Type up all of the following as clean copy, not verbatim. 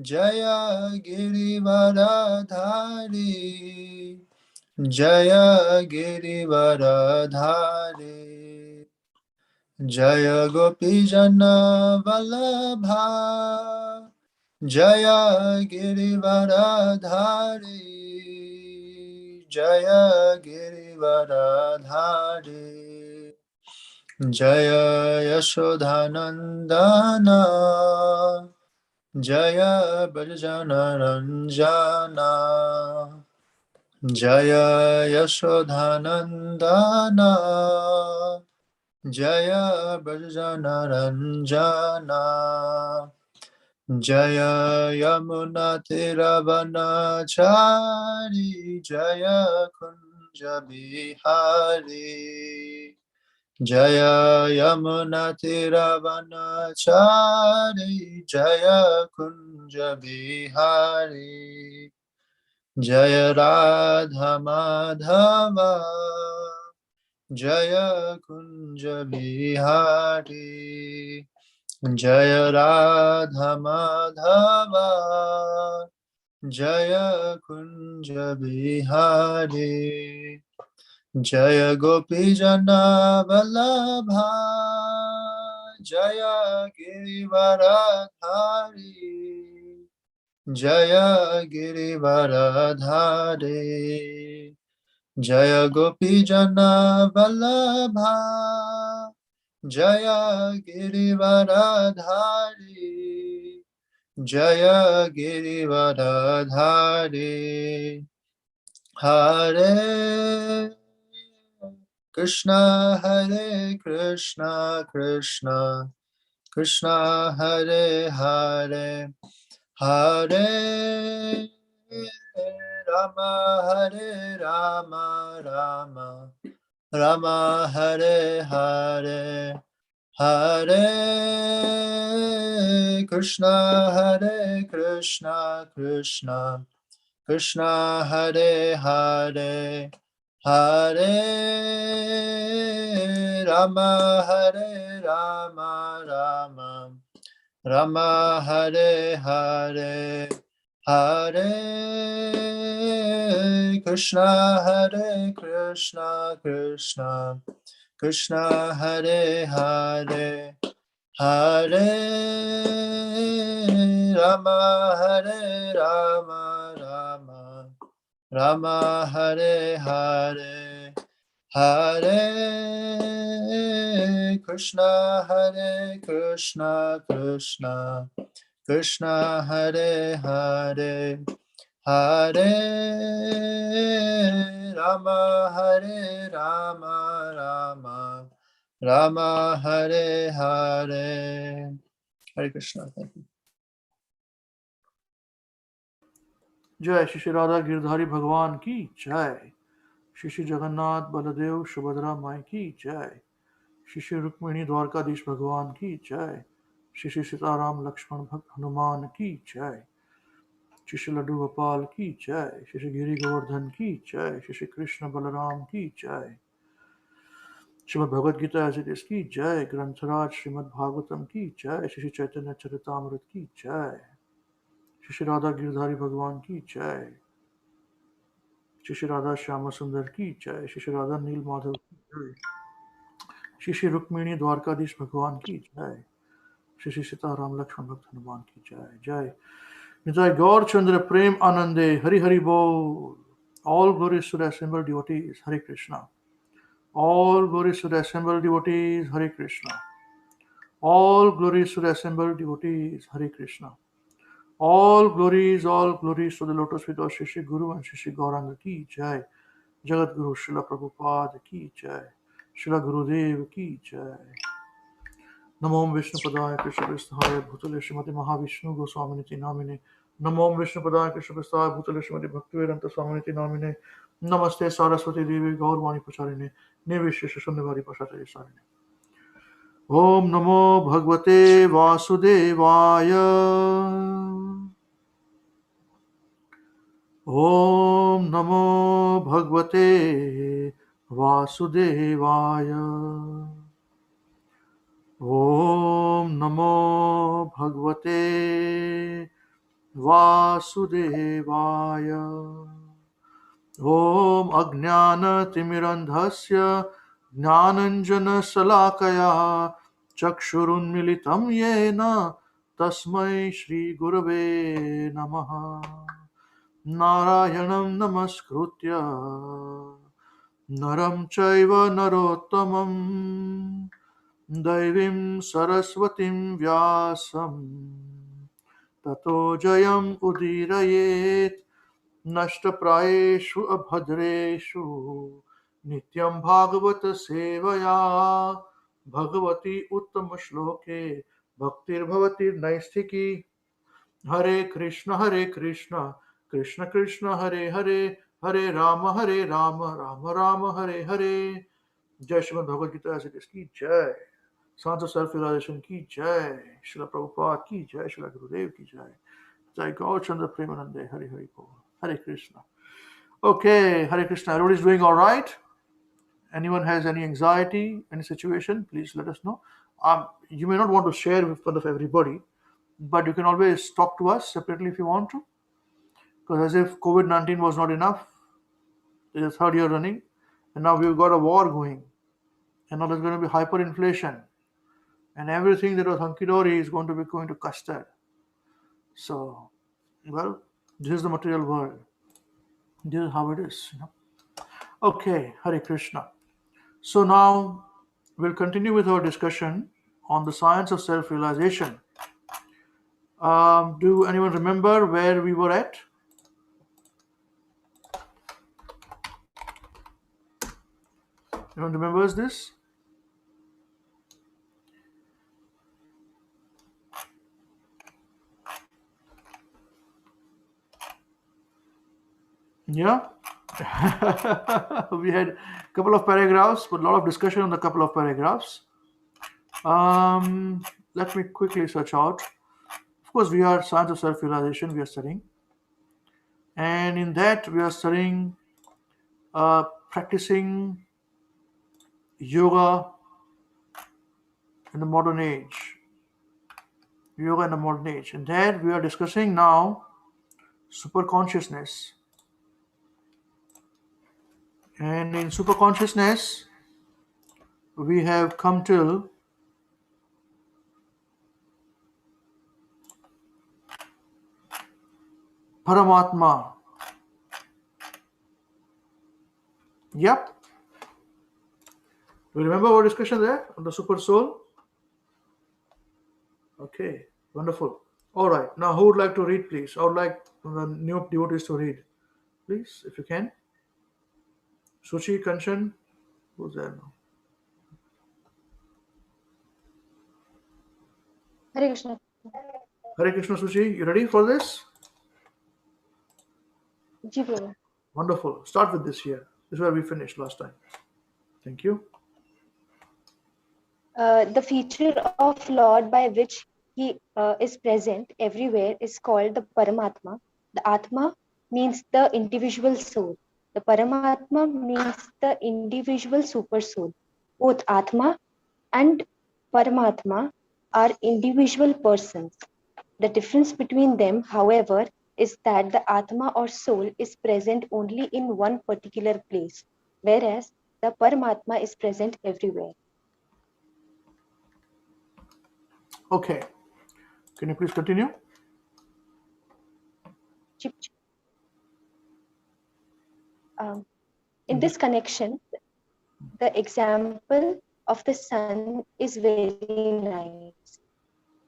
Jaya Girivaradhari, Jaya Girivaradhari, Jaya Gopijana Vallabha, Jaya Girivaradhari, Jaya Girivaradhari, Jaya Yashodhanandana, Jaya Bhajana Ranjana, Jaya Yashodhanandana, Jaya Bhajana Ranjana, Jaya Yamuna Tiravanachari, Jaya Kunja Bihari, Jaya Yamuna Tiravanachari, Jaya Kunja Bihari, Jaya Radha Madhava, Jaya Kunja Bihari, Jaya Radha Madhava, Jaya Kunja Bihari, Jaya Gopijana Vallabha, Jaya Girivaradhari, Jaya Girivaradhari, Jaya Gopijana Vallabha, Jaya Girivaradhari, Jaya Girivaradhari, Hare Krishna, Hare Krishna, Krishna Krishna, Hare Hare, Hare Rama, Hare Rama, Rama Rama, Hare Hare, Hare Krishna, Hare Krishna, Krishna Krishna, Hare Hare, Hare Rama, Hare Rama, Rama Rama, Hare Hare, Hare Krishna, Hare Krishna, Krishna Krishna, Hare Hare, Hare Rama, Hare Rama, Rama Rama, Hare Hare, Hare Krishna, Hare Krishna, Krishna Krishna, Hare Hare, Hare Rama, Hare Rama, Rama Rama, Hare Hare. Hare Krishna. Thank you. जय श्री राधा गिरधारी भगवान की जय। श्री जगन्नाथ बलदेव सुभद्रा माई की जय। श्री रुक्मिणी द्वारकाधीश भगवान की जय। श्री सीताराम लक्ष्मण भक्त हनुमान की जय। श्री लड्डू गोपाल की जय। श्री गिरी गोवर्धन की जय। श्री कृष्ण बलराम की जय। Shrimad Bhagavad Gita as it is की जय। ग्रंथराज श्रीमद् भागवतम की जय। श्री चैतन्य चरितामृत की जय। श्री राधा गिरधारी भगवान की जय। श्री राधा श्याम सुंदर की जय। श्री राधा नील माधव की जय। श्री रुक्मिणी द्वारकाधीश भगवान की जय। श्री सीताराम लक्ष्मण भक्त हनुमान की जय। जय जय गौर चंद्र प्रेम आनंदे हरि हरि बोल। All glories to the assembled devotees. Hare Krishna. All glories to the assembled devotees. Hare Krishna. All glories to the assembled devotees. Hare Krishna. All glories to the lotus feet of Shri Guru and Shri Gauranga ki jai. Jagat Guru Srila Prabhupada ki jai. Srila Gurudev ki jai. Namo Vishnu Padaya Krishna Pristahaya Bhutale Srimati Mahavishnu Goswaminiti Namine. Namo Vishnu Padaya Krishna Pristahaya Bhutale Srimati Bhaktivedanta Swaminiti Namine. Namaste Saraswati Devi Gaurvani Pacharine. Nirvishesha Shunyavari Pashatari Sarine. Om Namo Bhagavate Vasudevaya. Om Namo Bhagavate Vasudevaya. Om Namo Bhagavate वासुदेवाय। ॐ अज्ञानतिमिरन्धस्य ज्ञानञ्जनशलाकया चक्षुरुन्मिलितं येन तस्मै श्रीगुरवे नमः। नारायणं नमस्कृत्य नरं चैव नरोत्तमं दैवीं सरस्वतीं व्यासं ततो जयम् उदीरयेत्। नष्टप्रायेषु अभद्रेषु नित्यं भागवत सेवया भगवती उत्तमश्लोके भक्तिर्भवति नैष्ठिकी। हरे कृष्ण कृष्ण कृष्ण हरे हरे, हरे राम राम राम हरे हरे। जय श्रीमद् भगवद गीता ऐसे की जय। Sons of Self-Realization की जय। श्रील प्रभुपाद की जय। श्रील गुरुदेव की जय। Jai Gaurchandra Premanande, Hari Hari Bol. Hare Krishna. Okay, Hare Krishna. Everybody's doing all right? Anyone has any anxiety, any situation, please let us know. You may not want to share in front of everybody, but you can always talk to us separately if you want to. Because as if COVID-19 was not enough, it is third year running, and now we've got a war going, and now there's going to be hyperinflation, and everything that was hunky-dory is going to be going to custard. So, well, this is the material world. This is how it is, you know. Okay, Hare Krishna. So now we'll continue with our discussion on the science of self-realization. Do anyone remember where we were at? Anyone remembers this? Yeah. We had a couple of paragraphs, but a lot of discussion on the couple of paragraphs. Let me quickly search out. Of course, we are science of self-realization. We are studying, and in that we are studying practicing yoga in the modern age. Yoga in the modern age, and there we are discussing now super consciousness. And in super consciousness, we have come till Paramatma. Yep. Do you remember our discussion there on the super soul? Okay, wonderful. All right, now who would like to read, please? I would like the new devotees to read, please, if you can. Suchi, Kanchan, who's there now? Hare Krishna. Hare Krishna, Suchi, you ready for this? Ji Prabhu. Wonderful. Start with this here. This is where we finished last time. Thank you. The feature of Lord by which he is present everywhere is called the Paramatma. The Atma means the individual soul. The Paramatma means the individual super soul. Both Atma and Paramatma are individual persons. The difference between them, however, is that the Atma or soul is present only in one particular place, whereas the Paramatma is present everywhere. Okay. Can you please continue? Chip, chip. In this connection, the example of the sun is very nice.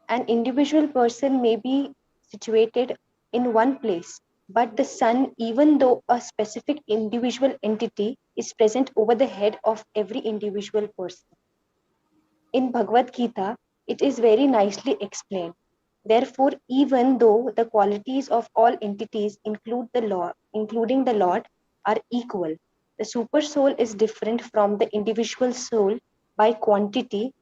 An individual person may be situated in one place, but the sun, even though a specific individual entity, is present over the head of every individual person. In Bhagavad Gita, it is very nicely explained. Therefore, even though the qualities of all entities including the Lord, are equal, the super soul is different from the individual soul by quantity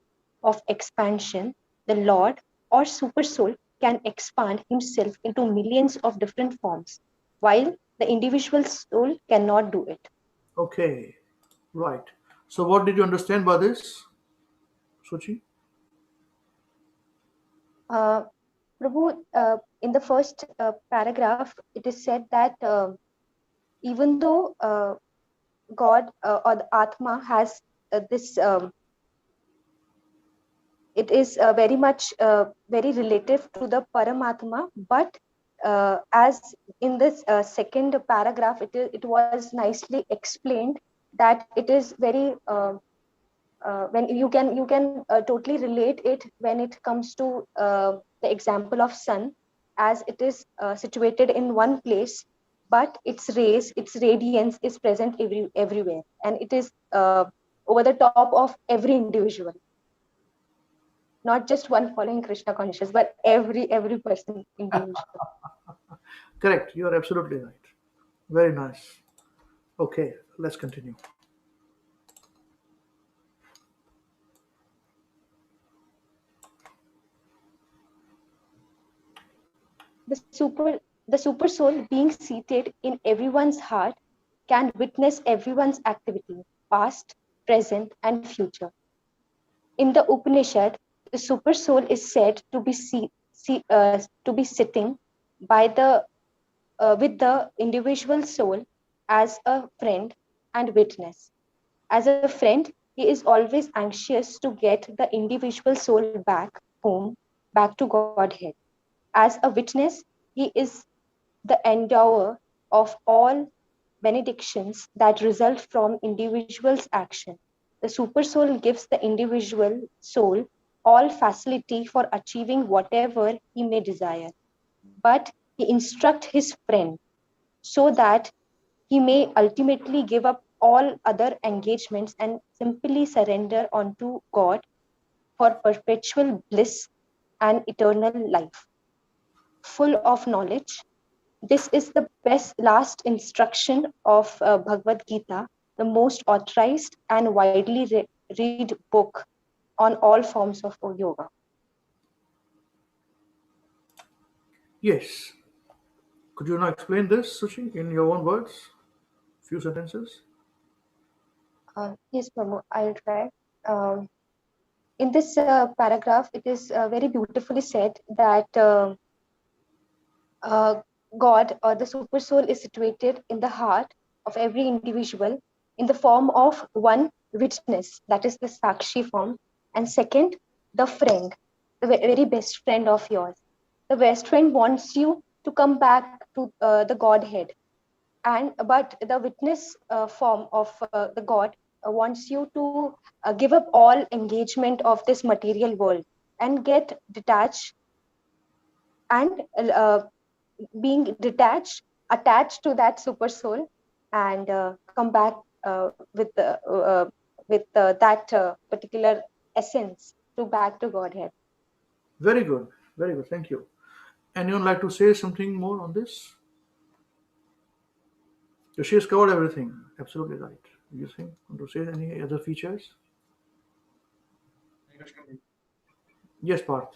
of expansion. The Lord or super soul can expand himself into millions of different forms, while the individual soul cannot do it. Okay. Right. So what did you understand by this, Suchi? Uh, Prabhu, in the first paragraph, it is said that even though God or the Atma has this, it is very much very relative to the Paramatma, but as in this second paragraph, it was nicely explained that it is very when you can totally relate it when it comes to the example of sun, as it is situated in one place, but its radiance is present everywhere, and it is over the top of every individual, not just one following Krishna conscious, but every person individual. Correct. You are absolutely right. Very nice. Okay, let's continue. The super soul being seated in everyone's heart can witness everyone's activity, past, present, and future. In the Upanishad, the super soul is said to be to be sitting by the with the individual soul as a friend and witness. As a friend, he is always anxious to get the individual soul back home, back to Godhead. As a witness, he is the endower of all benedictions that result from individual's action. The super soul gives the individual soul all facility for achieving whatever he may desire, but he instructs his friend so that he may ultimately give up all other engagements and simply surrender unto God for perpetual bliss and eternal life. Full of knowledge, this is the best last instruction of Bhagavad Gita, the most authorized and widely read book on all forms of yoga. Yes. Could you now explain this, Sushi, in your own words? Few sentences. Yes, Prabhu, I'll try. Um, in this paragraph, it is very beautifully said that uh, God or the super soul is situated in the heart of every individual in the form of one witness, that is the Sakshi form, and second, the friend, the very best friend of yours. The best friend wants you to come back to the Godhead, and but the witness form of the God wants you to give up all engagement of this material world and get detached and being detached, attached to that super soul, and come back with that particular essence to back to Godhead. Very good. Very good. Thank you. Anyone like to say something more on this? So she has covered everything. Absolutely right. You think want to say any other features? Yes, Parth.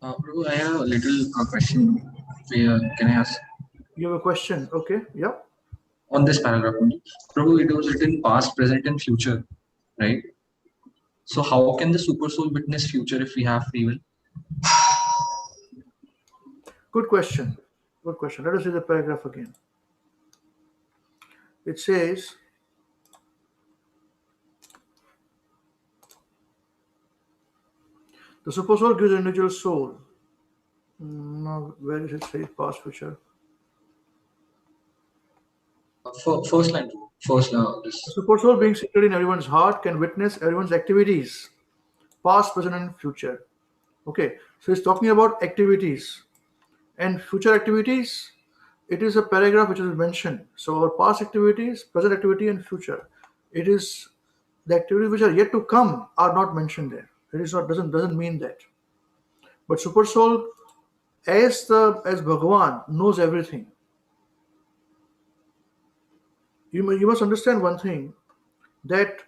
Prabhu, I have a little question. Can I ask You have a question? Okay. Yeah. on this paragraph only? Prabhu, it was written past, present, and future, right? So how can the super soul witness future if we have free will? Good question. Good question. Let us read the paragraph again. It says, the super soul gives the individual soul. No, where does it say past, future? First line, first this. The super soul being seated in everyone's heart can witness everyone's activities, past, present, and future. Okay, so it's talking about activities and future activities. It is a paragraph which is mentioned. So our past activities, present activity, and future. It is the activities which are yet to come are not mentioned there. It is not doesn't mean that. But super soul, as Bhagavan knows everything. You must understand one thing, that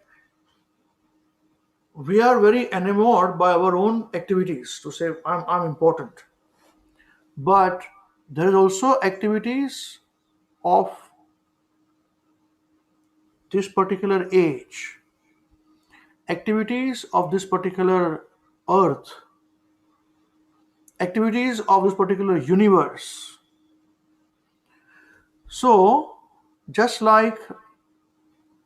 we are very enamored by our own activities to say I'm important, but there is also activities of this particular age, activities of this particular earth, activities of this particular universe. So, just like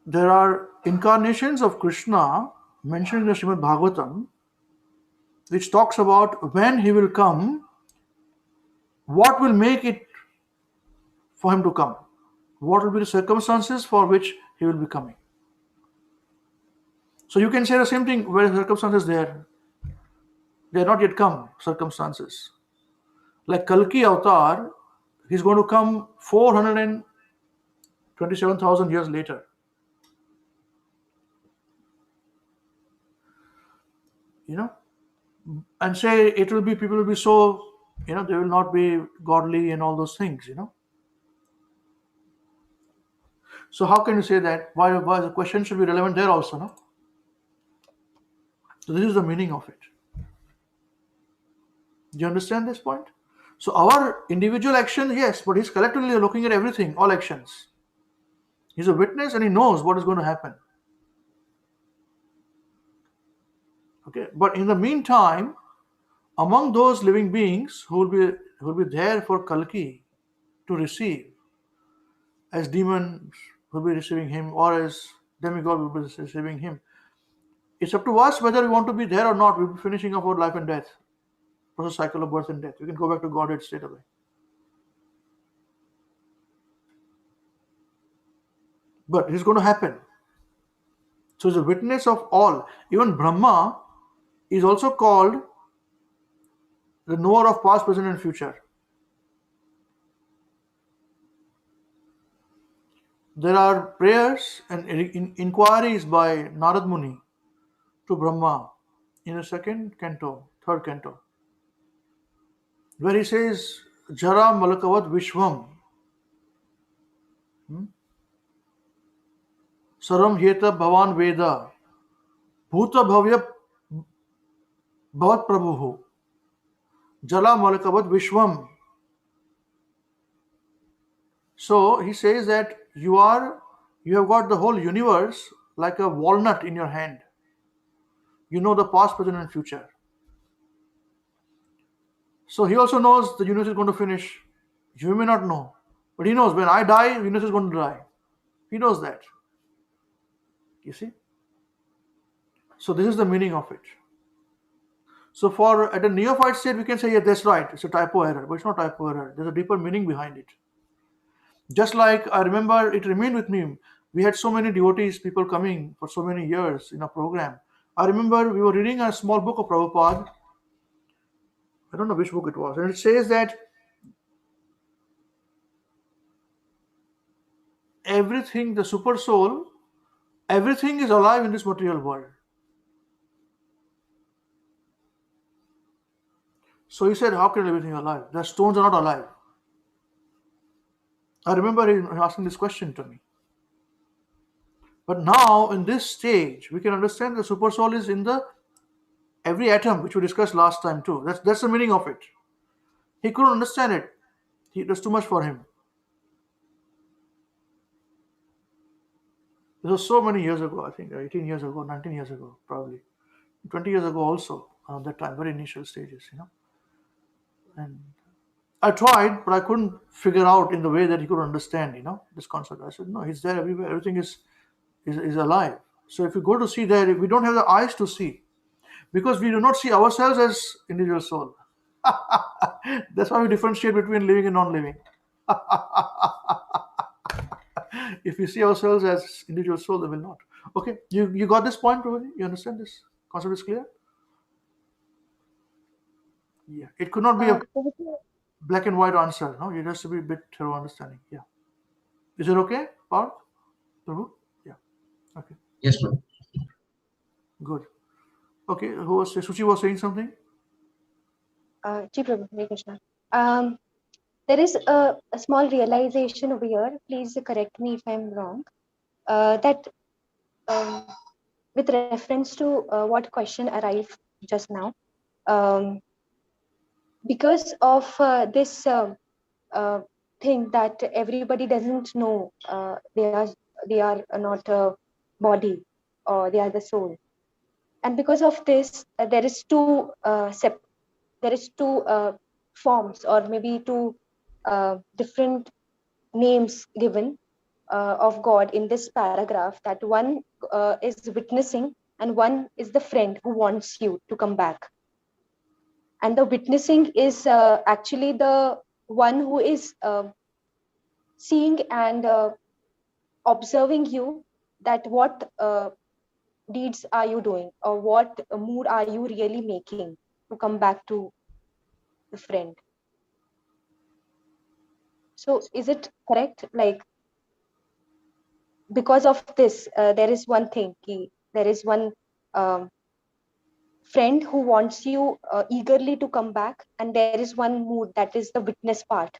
there are incarnations of Krishna mentioned in the Srimad Bhagavatam, which talks about when he will come, what will make it for him to come, what will be the circumstances for which he will be coming. So you can say the same thing where the circumstances there, they are not yet come, circumstances. Like Kalki Avatar, he's going to come 427,000 years later. You know, and say it will be, people will be so, they will not be godly and all those things. So how can you say that? Why the question should be relevant there also, no? So this is the meaning of it. Do you understand this point? So our individual actions, yes, but he's collectively looking at everything, all actions. He's a witness and he knows what is going to happen. Okay, but in the meantime, among those living beings who will be there for Kalki to receive, as demons will be receiving him, or as demigod will be receiving him, it's up to us whether we want to be there or not. We'll be finishing off our life and death, process cycle of birth and death. We can go back to Godhead straight away. But it's going to happen. So he's a witness of all. Even Brahma is also called the knower of past, present, and future. There are prayers and inquiries by Narad Muni to Brahma in the second canto, third canto, where he says, Jara Malakavad Vishwam Saram Heta Bhavan Veda Bhuta Bhavya Bhavat Prabhu Jala Malakavad Vishwam. So he says that you have got the whole universe like a walnut in your hand. You know the past, present, and future. So he also knows the universe is going to finish. You may not know, but he knows when I die, the universe is going to die. He knows that. You see? So this is the meaning of it. So for at a neophyte state, we can say, yeah, that's right. It's a typo error, but it's not typo error. There's a deeper meaning behind it. Just like I remember, it remained with me. We had so many devotees, people coming for so many years in a program. I remember we were reading a small book of Prabhupada. I don't know which book it was. And it says that everything, the super soul, everything is alive in this material world. So he said, how can everything be alive? The stones are not alive. I remember him asking this question to me. But now, in this stage, we can understand the super soul is in the every atom, which we discussed last time too. That's the meaning of it. He couldn't understand it. It was too much for him. This was so many years ago, I think 18 years ago, 19 years ago, probably 20 years ago also, around that time, very initial stages, And I tried, but I couldn't figure out in the way that he could understand, this concept. I said, no, he's there everywhere. Everything is alive. So if you go to see there, if we don't have the eyes to see, because we do not see ourselves as individual soul. That's why we differentiate between living and non-living. If we see ourselves as individual soul, they will not. Okay, you got this point, Prabhuji? You understand this concept is clear? Yeah, it could not be a black and white answer. No, it has to be a bit thorough understanding. Yeah, is it okay, Parth? Prabhu? Yeah. Okay. Yes, bro. Good. Okay, who was Suchi was saying something? Ji Prabhu, Hare Krishna. There is a small realization over here. Please correct me if I'm wrong. That with reference to what question arrived just now, because of this thing that everybody doesn't know they are not a body or they are the soul, and because of this there is two there is two forms, or maybe two different names given of God in this paragraph, that one is witnessing and one is the friend who wants you to come back. And the witnessing is actually the one who is seeing and observing you, that what deeds are you doing, or what mood are you really making to come back to the friend. So is it correct? Like, because of this, there is one thing, there is one friend who wants you eagerly to come back, and there is one mood, that is the witness part,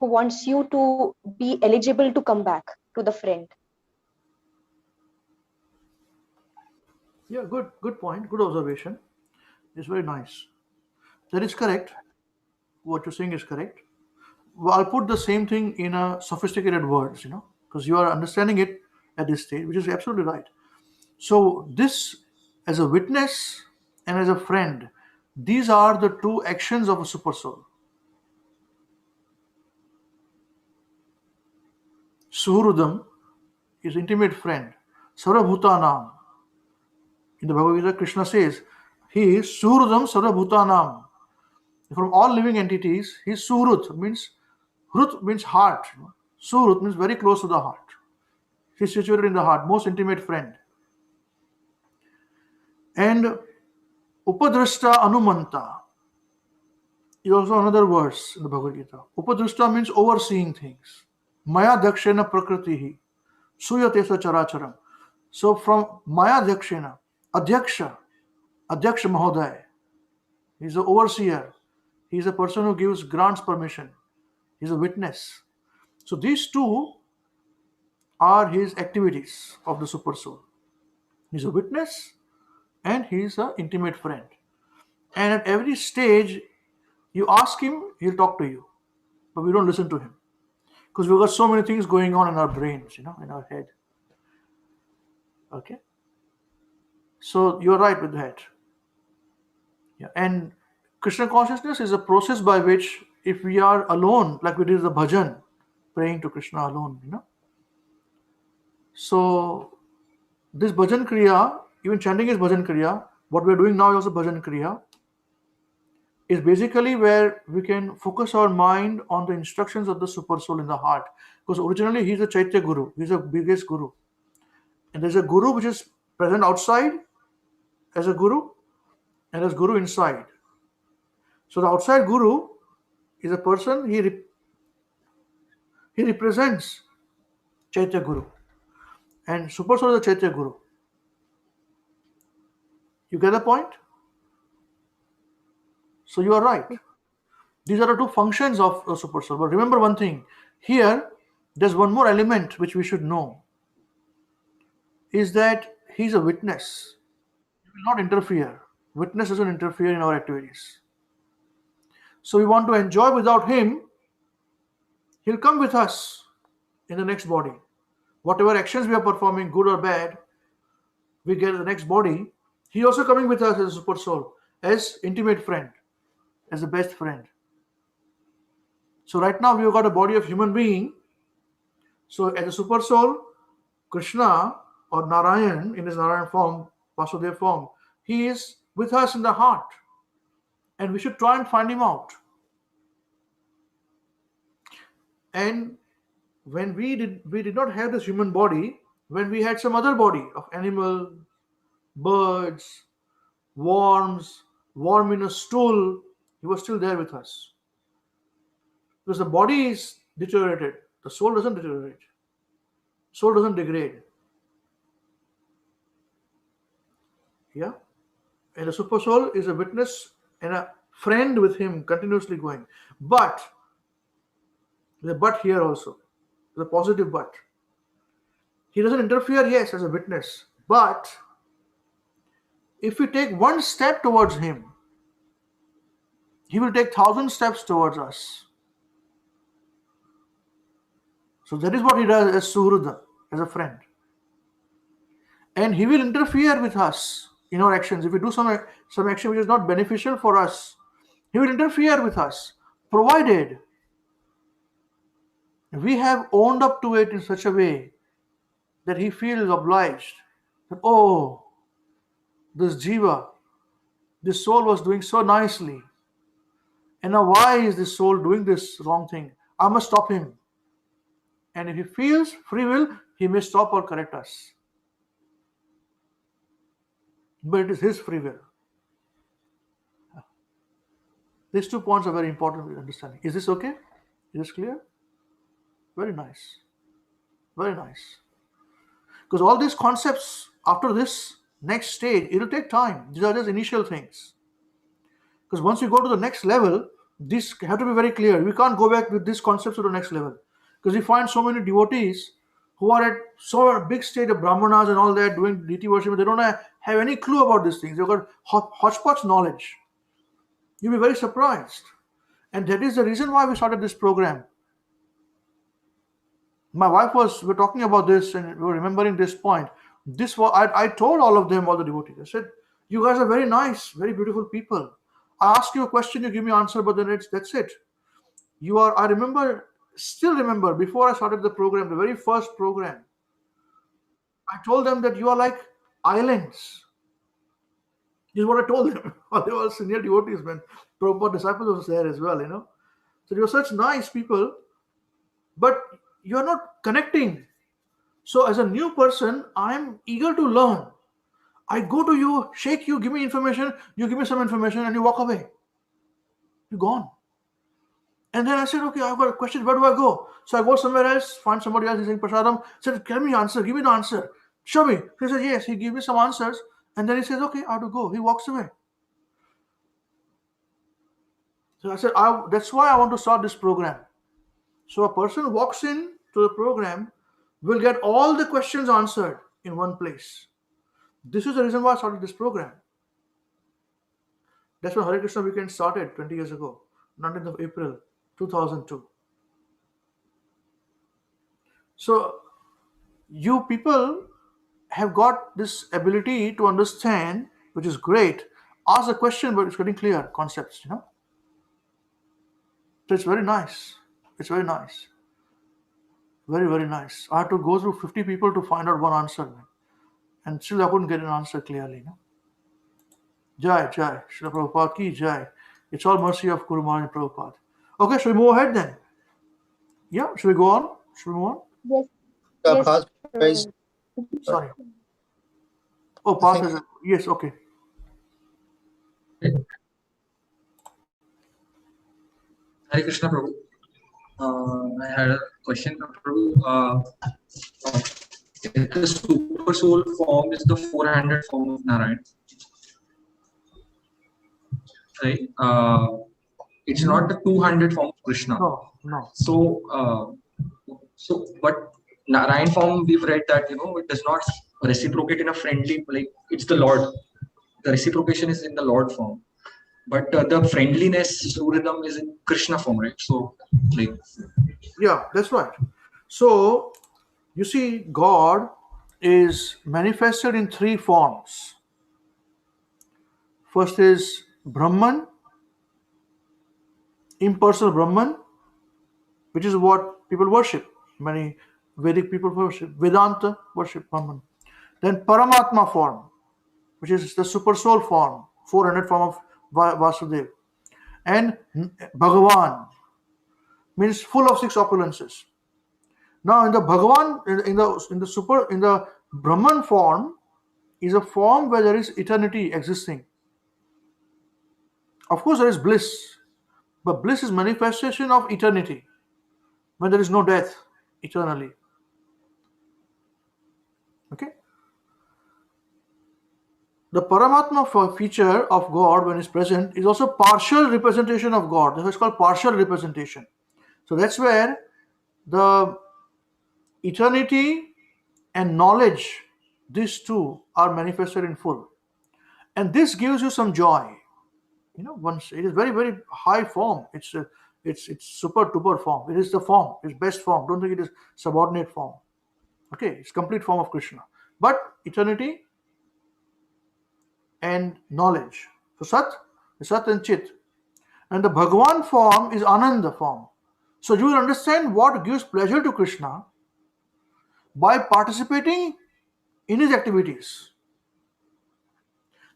who wants you to be eligible to come back to the friend. Yeah, good point, good observation. It's very nice. That is correct. What you're saying is correct. Well, I'll put the same thing in a sophisticated words, because you are understanding it at this stage, which is absolutely right. So this, as a witness and as a friend, these are the two actions of a super soul. Suhrudam is intimate friend. Sarvabhutanam. In the Bhagavad Gita, Krishna says, he is Suhrudam Sarvabhutanam. From all living entities, he is Suhrut, means Hrut means heart. Suhrut means very close to the heart. He is situated in the heart, most intimate friend. And Upadrashta Anumanta is also another verse in the Bhagavad Gita. Upadrashta means overseeing things. Maya Dakshena Prakritihi Suyatesa Characharam. So from Maya Dakshena, Adhyaksha Mahoday, he is an overseer. He is a person who grants permission. He is a witness. So these two are his activities of the super soul. He is a witness and he is an intimate friend. And at every stage, you ask him, he'll talk to you. But we don't listen to him. Because we've got so many things going on in our brains, in our head. Okay? So you're right with that. Yeah. And Krishna consciousness is a process by which, if we are alone, like we did the bhajan, praying to Krishna alone, So this bhajan kriya, even chanting is bhajan kriya, what we're doing now is also bhajan kriya, is basically where we can focus our mind on the instructions of the super soul in the heart. Because originally he's a Chaitya Guru, he's the biggest Guru. And there's a Guru which is present outside as a Guru, and there's Guru inside. So the outside Guru is a person, he represents Chaitya Guru. And Super Soul is a Chaitya Guru. You get the point? So you are right. These are the two functions of a Super Soul. But remember one thing, here there's one more element which we should know, is that he's a witness. He will not interfere. Witness doesn't interfere in our activities. So we want to enjoy without him, he'll come with us in the next body. Whatever actions we are performing, good or bad, we get the next body. He also coming with us as a super soul, as intimate friend, as a best friend. So right now we've got a body of human being. So as a super soul, Krishna or Narayan in his Narayan form, Vasudev form, he is with us in the heart. And we should try and find him out. And when we did not have this human body, when we had some other body of animal, birds, worms, worm in a stool, he was still there with us. Because the body is deteriorated, the soul doesn't deteriorate. Soul doesn't degrade. Yeah? And the super soul is a witness and a friend with him, continuously going. But, the but here also, the positive but. He doesn't interfere, yes, as a witness. But, if we take one step towards him, he will take 1,000 steps towards us. So that is what he does as Suhruda, as a friend. And he will interfere with us in our actions. If we do some action which is not beneficial for us, He will interfere with us, provided we have owned up to it in such a way that he feels obliged that, oh, this jiva, this soul was doing so nicely, and now why is this soul doing this wrong thing? I must stop him. And if he feels free will, he may stop or correct us. But it is his free will. These 2 points are very important in understanding. Is this okay? Is this clear? Very nice. Very nice. Because all these concepts, after this next stage, it will take time. These are just initial things. Because once you go to the next level, these have to be very clear. We can't go back with these concepts to the next level. Because we find so many devotees who are at so big state of brahmanas and all that doing deity worship, but they don't have any clue about these things. They've got hodgepodge knowledge. You'll be very surprised. And that is the reason why we started this program. My wife we're talking about this and we were remembering this point. I told all of them, all the devotees, I said, you guys are very nice, very beautiful people. I ask you a question, you give me an answer, but then that's it. I still remember before I started the program, the very first program, I told them that you are like islands. This is what I told them. They were all senior devotees, man. Prabhupada disciples was there as well, So you're such nice people, but you're not connecting. So as a new person, I'm eager to learn. I go to you, shake you, give me information, you give me some information, and you walk away. You're gone. And then I said, okay, I've got a question. Where do I go? So I go somewhere else, find somebody else using prasadam. Said, give me the answer. Give me the answer. Show me. He said, yes. He gives me some answers. And then he says, okay, I have to go. He walks away. So I said, that's why I want to start this program. So a person walks in to the program, will get all the questions answered in one place. This is the reason why I started this program. That's when Hare Krishna weekend started 20 years ago, 19th of April, 2002. So you people have got this ability to understand, which is great. Ask a question, but it's getting clear concepts, So it's very nice. It's very nice. Very, very nice. I had to go through 50 people to find out one answer. And still I couldn't get an answer clearly. Jai, Jai. Srila Prabhupada ki Jai. It's all mercy of Guru Maharaj and Prabhupada. Okay, should we move ahead then? Yeah, should we go on? Should we move on? Yes. Past praise. Sorry. Oh, past is yes, okay. Hare Krishna Prabhu. I had a question, Prabhu. The super soul form is the 400 form of Narayan. Right? It's not the 200 form of Krishna. No. So, but Narayan form, we've read that it does not reciprocate in a friendly, like it's the Lord. The reciprocation is in the Lord form, but the friendliness through rhythm is in Krishna form, right? So, like, yeah, that's right. So you see, God is manifested in 3 forms. First is Brahman, impersonal Brahman, which is what people worship. Many Vedic people worship. Vedanta worship Brahman. Then Paramatma form, which is the super soul form, 400 form of Vasudeva. And Bhagavan means full of 6 opulences. Now in the Bhagavan, in the Brahman form is a form where there is eternity existing. Of course there is bliss, but bliss is manifestation of eternity when there is no death eternally. Okay? The Paramatma feature of God when it's present is also partial representation of God. This is called partial representation. So that's where the eternity and knowledge, these two are manifested in full. And this gives you some joy. Once it is very, very high form. It's super duper form. It is the form. It's best form. Don't think it is subordinate form. Okay, it's complete form of Krishna. But eternity and knowledge. So Sat and Chit. And the Bhagavan form is Ananda form. So you will understand what gives pleasure to Krishna by participating in his activities.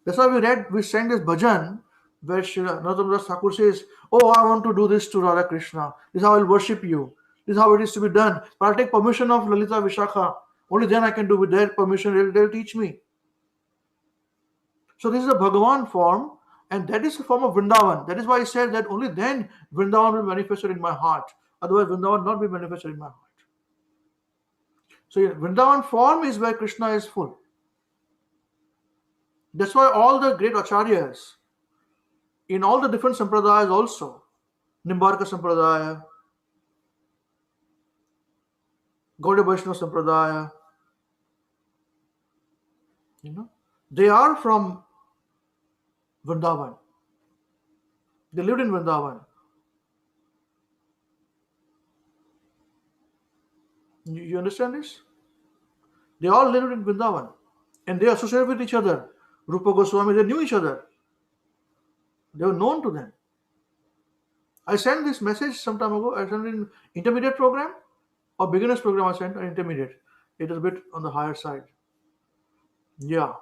That's why we sang this bhajan where Narottam Das Thakur says, "Oh, I want to do this to Radha Krishna. This is how I will worship you. This is how it is to be done. But I'll take permission of Lalita Vishakha. Only then I can do with their permission. They'll teach me." So this is a Bhagavan form, and that is the form of Vrindavan. That is why I said that only then Vrindavan will be manifested in my heart. Otherwise, Vrindavan will not be manifested in my heart. So Vrindavan form is where Krishna is full. That's why all the great Acharyas, in all the different Sampradayas also, Nimbarka Sampradaya, Gaudiya Vaishnava Sampradaya, they are from Vrindavan. They lived in Vrindavan. You understand this? They all lived in Vrindavan. And they associated with each other. Rupa Goswami, they knew each other. They were known to them. I sent this message some time ago. I sent in intermediate program or beginners program. I sent an intermediate. It is a bit on the higher side. Yeah.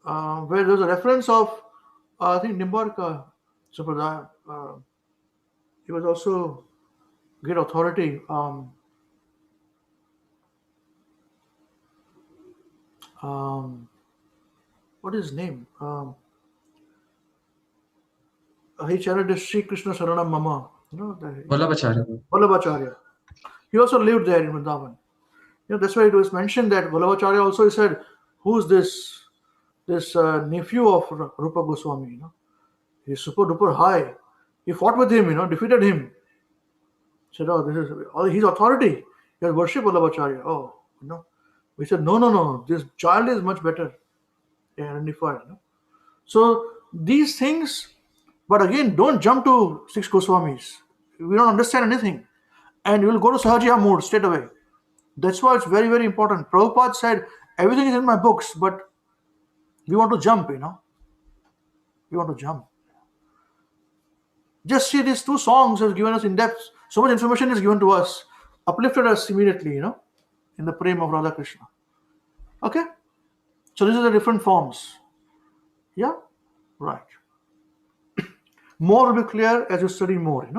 Where there's a reference of, I think, Nimbarka Sampradaya. He was also great authority. What is his name? He chanted Sri Krishna Saranam Mama. Vallabhacharya. He also lived there in Vrindavan. That's why it was mentioned that Vallabhacharya also said, "Who's this nephew of Rupa Goswami? He's super duper high. He fought with him, defeated him." Said, "Oh, this is his authority. He has worshipped Vallabhacharya." Oh, we said, no. This child is much better identified. So these things, but again, don't jump to 6 Goswamis. We don't understand anything. And you will go to Sahajiya mode straight away. That's why it's very, very important. Prabhupada said, everything is in my books, but we want to jump, We want to jump. Just see these 2 songs has given us in depth. So much information is given to us, uplifted us immediately, in the prema of Radha Krishna. Okay? So these are the different forms. Yeah? Right. More will be clear as you study more,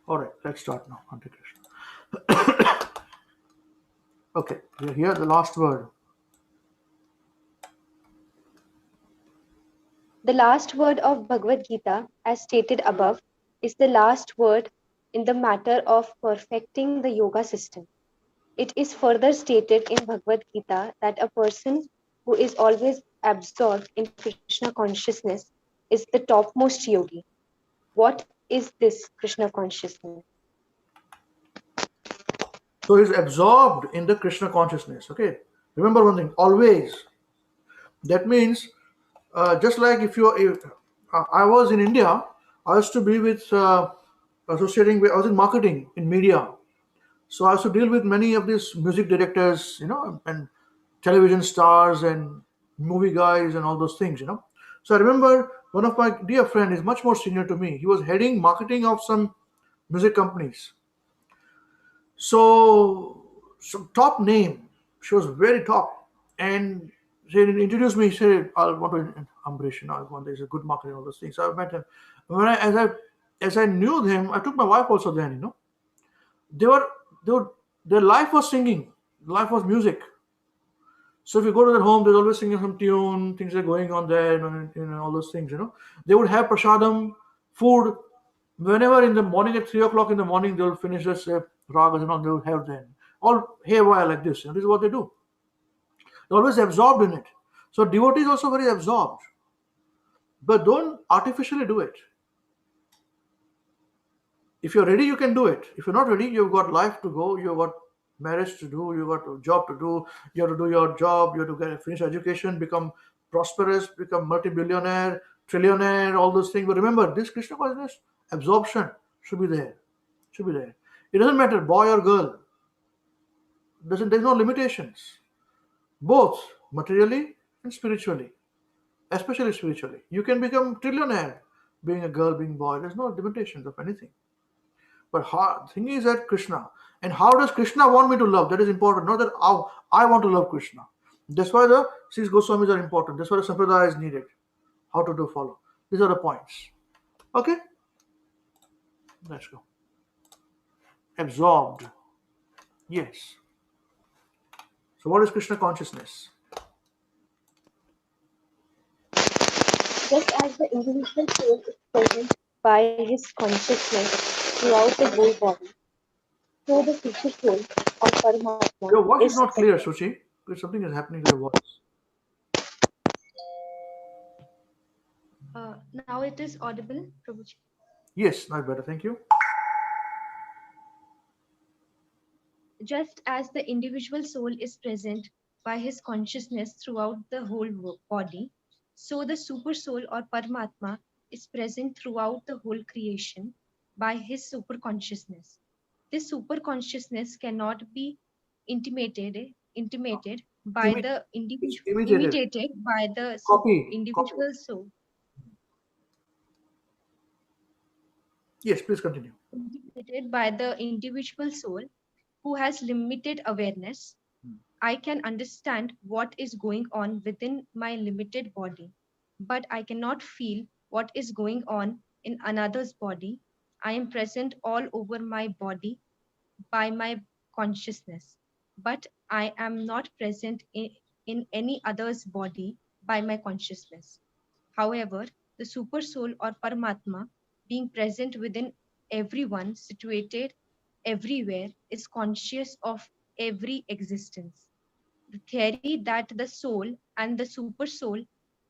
All right, let's start now. Hare Krishna. Okay, we are here, the last word. The last word of Bhagavad Gita, as stated above, is the last word in the matter of perfecting the yoga system. It is further stated in Bhagavad Gita that a person who is always absorbed in Krishna consciousness is the topmost yogi. What is this Krishna consciousness? So he's absorbed in the Krishna consciousness. Okay, remember one thing, always. That means, just like if I was in India, I used to be with associating with, I was in marketing, in media. So I used to deal with many of these music directors, and television stars and movie guys and all those things, So I remember one of my dear friend is much more senior to me. He was heading marketing of some music companies. So some top name, she was very top, and she introduced me. She said, "I want to Ambarisa. I want there's a good marketing, all those things." So I met him. As I knew them, I took my wife also then. Their life was singing, life was music. So if you go to their home, they're always singing some tune, things are going on there, all those things, They would have prasadam, food, whenever in the morning at 3 o'clock in the morning, they'll finish this ragas and all, they'll have them. All haywire like this, this is what they do. They're always absorbed in it. So devotee is also very absorbed. But don't artificially do it. If you're ready, you can do it. If you're not ready, you've got life to go, you've got marriage to do, you've got a job to do, you have to do your job, you have to finish education, become prosperous, become multi-billionaire, trillionaire, all those things. But remember, this Krishna consciousness, absorption should be there. Should be there. It doesn't matter, boy or girl. There's no limitations. Both materially and spiritually. especially spiritually. You can become trillionaire being a girl, being boy. There's no limitations of anything. But the thing is that Krishna, and how does Krishna want me to love? That is important. Not that how I want to love Krishna. That's why the six Goswamis are important. That's why the Sampradaya is needed. How to do follow. These are the points. Okay? Let's go. Absorbed. Yes. So what is Krishna consciousness? Just as the individual soul is present by his consciousness throughout the whole body, so the super soul or Paramatma Your voice is is not clear, Suchi. Something is happening to your voice. now it is audible, Prabhuji. Yes, now better. Thank you. Just as the individual soul is present by his consciousness throughout the whole body, so the super soul or Paramatma is present throughout the whole creation by his super consciousness. This super consciousness cannot be intimated by the individual, imitated by the individual soul. Yes, please continue. Intimated by the individual soul who has limited awareness. I can understand what is going on within my limited body, but I cannot feel what is going on in another's body. I am present all over my body by my consciousness, but I am not present in any other's body by my consciousness. However, the super soul or Paramatma, being present within everyone, situated everywhere, is conscious of every existence. The theory that the soul and the super soul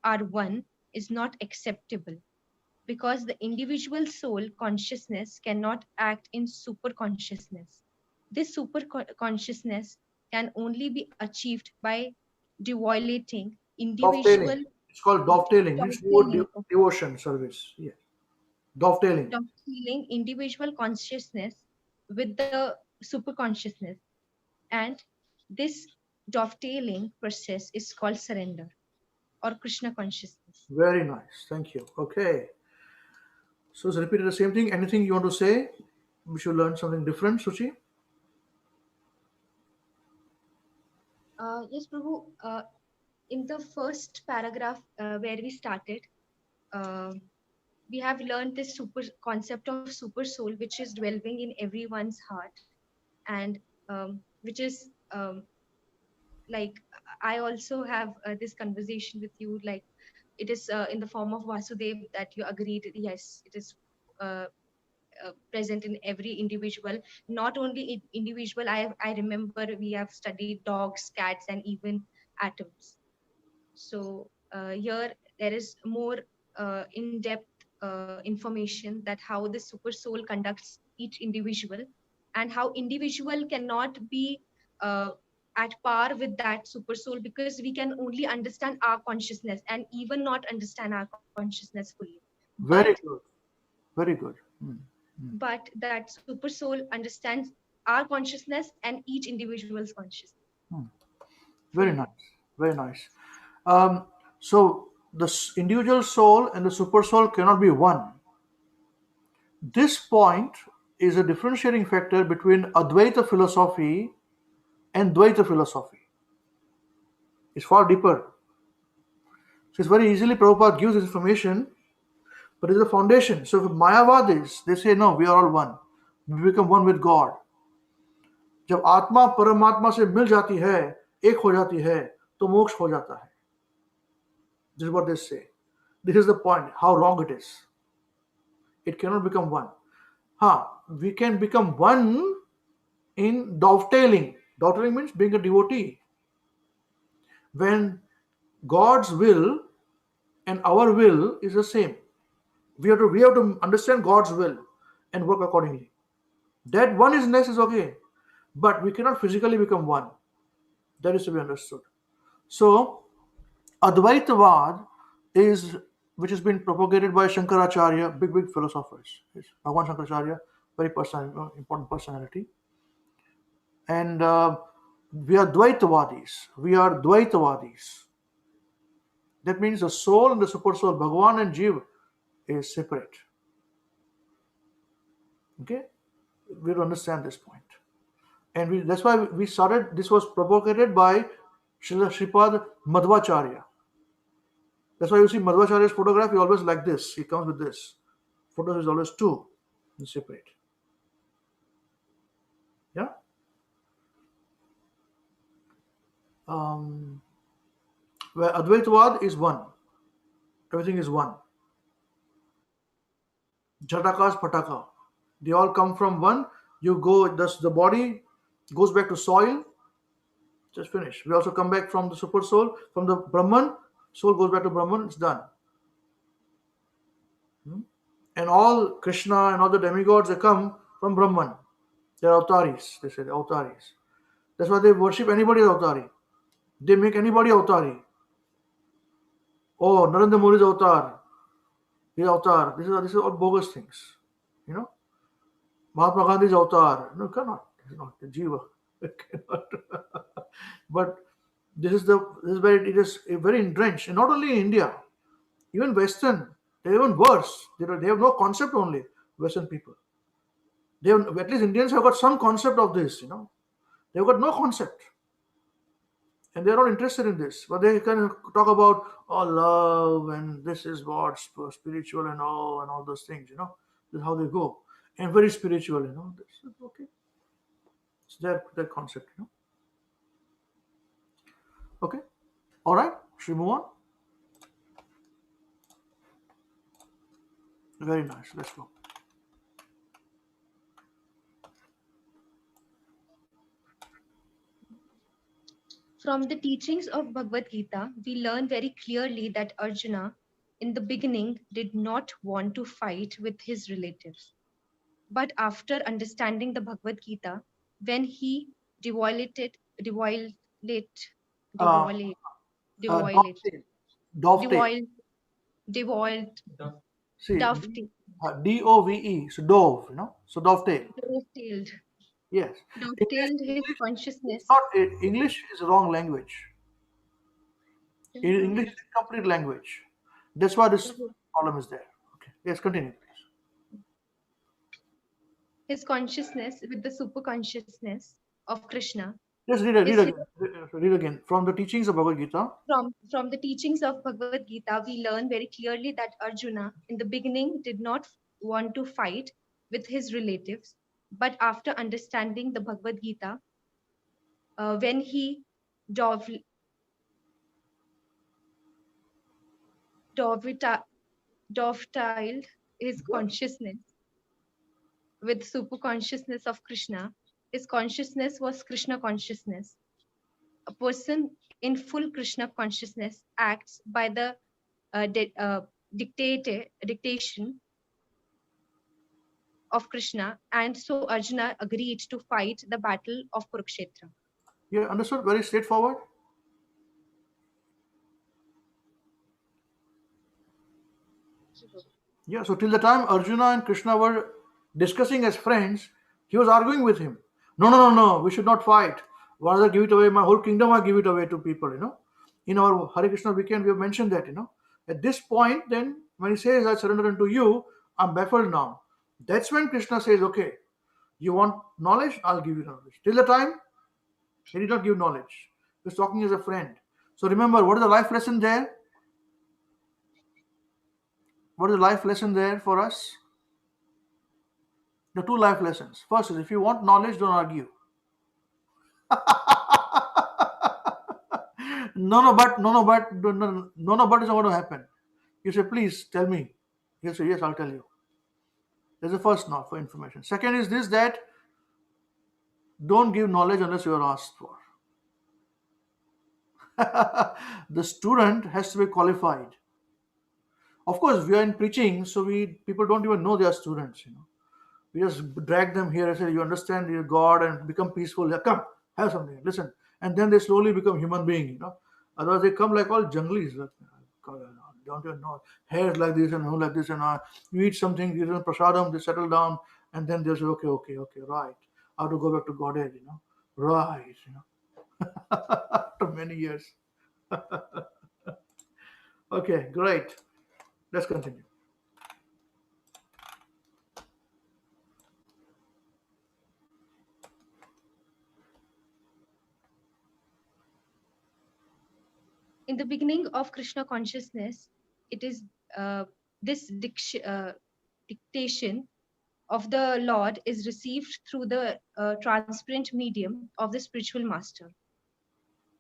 are one is not acceptable because the individual soul consciousness cannot act in super consciousness. This super consciousness can only be achieved by deviolating individual. Dovetailing. It's called dovetailing. Means devotion service. Yes. Dovetailing. Dovetailing individual consciousness with the super consciousness. And this dovetailing process is called surrender or Krishna consciousness. Very nice. Thank you. Okay. So it's repeated the same thing. Anything you want to say? We should learn something different, Suchi? Yes, Prabhu. In the first paragraph where we started, uh, we have learned this super concept of super soul, which is dwelling in everyone's heart, and which is like I also have this conversation with you. Like it is in the form of Vasudev that you agreed. Yes, it is. Present in every individual, not only individual. I remember we have studied dogs, cats, and even atoms. So here there is more in-depth information that how the super soul conducts each individual and how individual cannot be at par with that super soul because we can only understand our consciousness and even not understand our consciousness fully. Very good. Very good. But that super soul understands our consciousness and each individual's consciousness. Very nice. Very nice. So the individual soul and the super soul cannot be one. This point is a differentiating factor between Advaita philosophy and Dvaita philosophy. It's far deeper. So it's very easily Prabhupada gives this information, but it's a foundation. So if Mayavadis, they say no, we are all one. We become one with God. जब आत्मा परमात्मा से मिल जाती है, एक हो जाती है, तो मोक्ष हो जाता है. This is what they say. This is the point, how wrong it is. It cannot become one. We can become one in dovetailing. Dovetailing means being a devotee. When God's will and our will is the same. We have to understand God's will and work accordingly. That oneness is okay, but we cannot physically become one. That is to be understood. So, Advaitavad is, which has been propagated by Shankaracharya, big philosophers. Bhagwan Shankaracharya, very important personality. And we are Dvaitavadis. That means the soul and the super soul, Bhagavan and Jiva, is separate. Okay? We have to understand this point. And that's why we started, this was propagated by Srila Shripad Madhvacharya. That's why you see Madhvacharya's photograph, he always like this. He comes with this. Photos is always two, and separate. Yeah? Where Advaitavad is one. Everything is one. Jatakas, Pataka. They all come from one. You go, thus the body goes back to soil, just finish. We also come back from the super soul, from the Brahman, soul goes back to Brahman, it's done. And all Krishna and all the demigods, they come from Brahman. They're avtaris, they say, avtaris. That's why they worship anybody as avtari. They make anybody avtari. Oh, Narendra Modi's avatar. His avatar. This is all bogus things. You know? Mahatma Gandhi's avatar. No, cannot. This is not the Jiva. It cannot. But this is where it is very entrenched. And not only in India, even Western, they're even worse. They have no concept only, Western people. They have, at least Indians have got some concept of this, you know. They've got no concept. And they're not interested in this. But they can talk about love and this is what spiritual and all those things, you know. This is how they go. And very spiritual, you know. This is okay. It's their concept, you know. Okay. All right. Should we move on? Very nice. Let's go. From the teachings of Bhagavad Gita, we learn very clearly that Arjuna, in the beginning, did not want to fight with his relatives. But after understanding the Bhagavad Gita, when he deviated, Dovetail. See, dovetailed, Dove. So dove, you know. So dovetail. dovetailed, Yes. dovetailed his consciousness. English is a wrong language. English is a complete language. That's why this problem is there. Okay. Yes, continue, please. His consciousness with the super consciousness of Krishna. Just read again. From the teachings of Bhagavad Gita. From the teachings of Bhagavad Gita, we learn very clearly that Arjuna, in the beginning, did not want to fight with his relatives. But after understanding the Bhagavad Gita, when he dovetailed his consciousness with super consciousness of Krishna, his consciousness was Krishna consciousness. A person in full Krishna consciousness acts by the dictation of Krishna, and so Arjuna agreed to fight the battle of Kurukshetra. You understood? Very straightforward. Yeah, so till the time Arjuna and Krishna were discussing as friends, he was arguing with him. No, we should not fight. Rather give it away, my whole kingdom I give it away to people, you know. In our Hare Krishna weekend, we have mentioned that, you know. At this point, then, when he says, I surrender unto you, I'm baffled now. That's when Krishna says, okay, you want knowledge? I'll give you knowledge. Till the time, he did not give knowledge. He was talking as a friend. So remember, what is the life lesson there? What is the life lesson there for us? The two life lessons. First is, if you want knowledge, don't argue. No, but is not going to happen. You say, please tell me. He'll say, yes, I'll tell you. That's the first not for information. Second is this, that don't give knowledge unless you are asked for. The student has to be qualified. Of course, we are in preaching, so people don't even know they are students, you know. We just drag them here and say, you understand your God and become peaceful. Yeah, come, have something, listen. And then they slowly become human beings, you know. Otherwise, they come like all junglis. Like, don't you know? Hair like this and who like this and you eat something, you know, prasadam, they settle down, and then they say, okay, right. I have to go back to Godhead, you know. Right, you know. After many years. Okay, great. Let's continue. In the beginning of Krishna consciousness, it is this dictation of the Lord is received through the transparent medium of the spiritual master.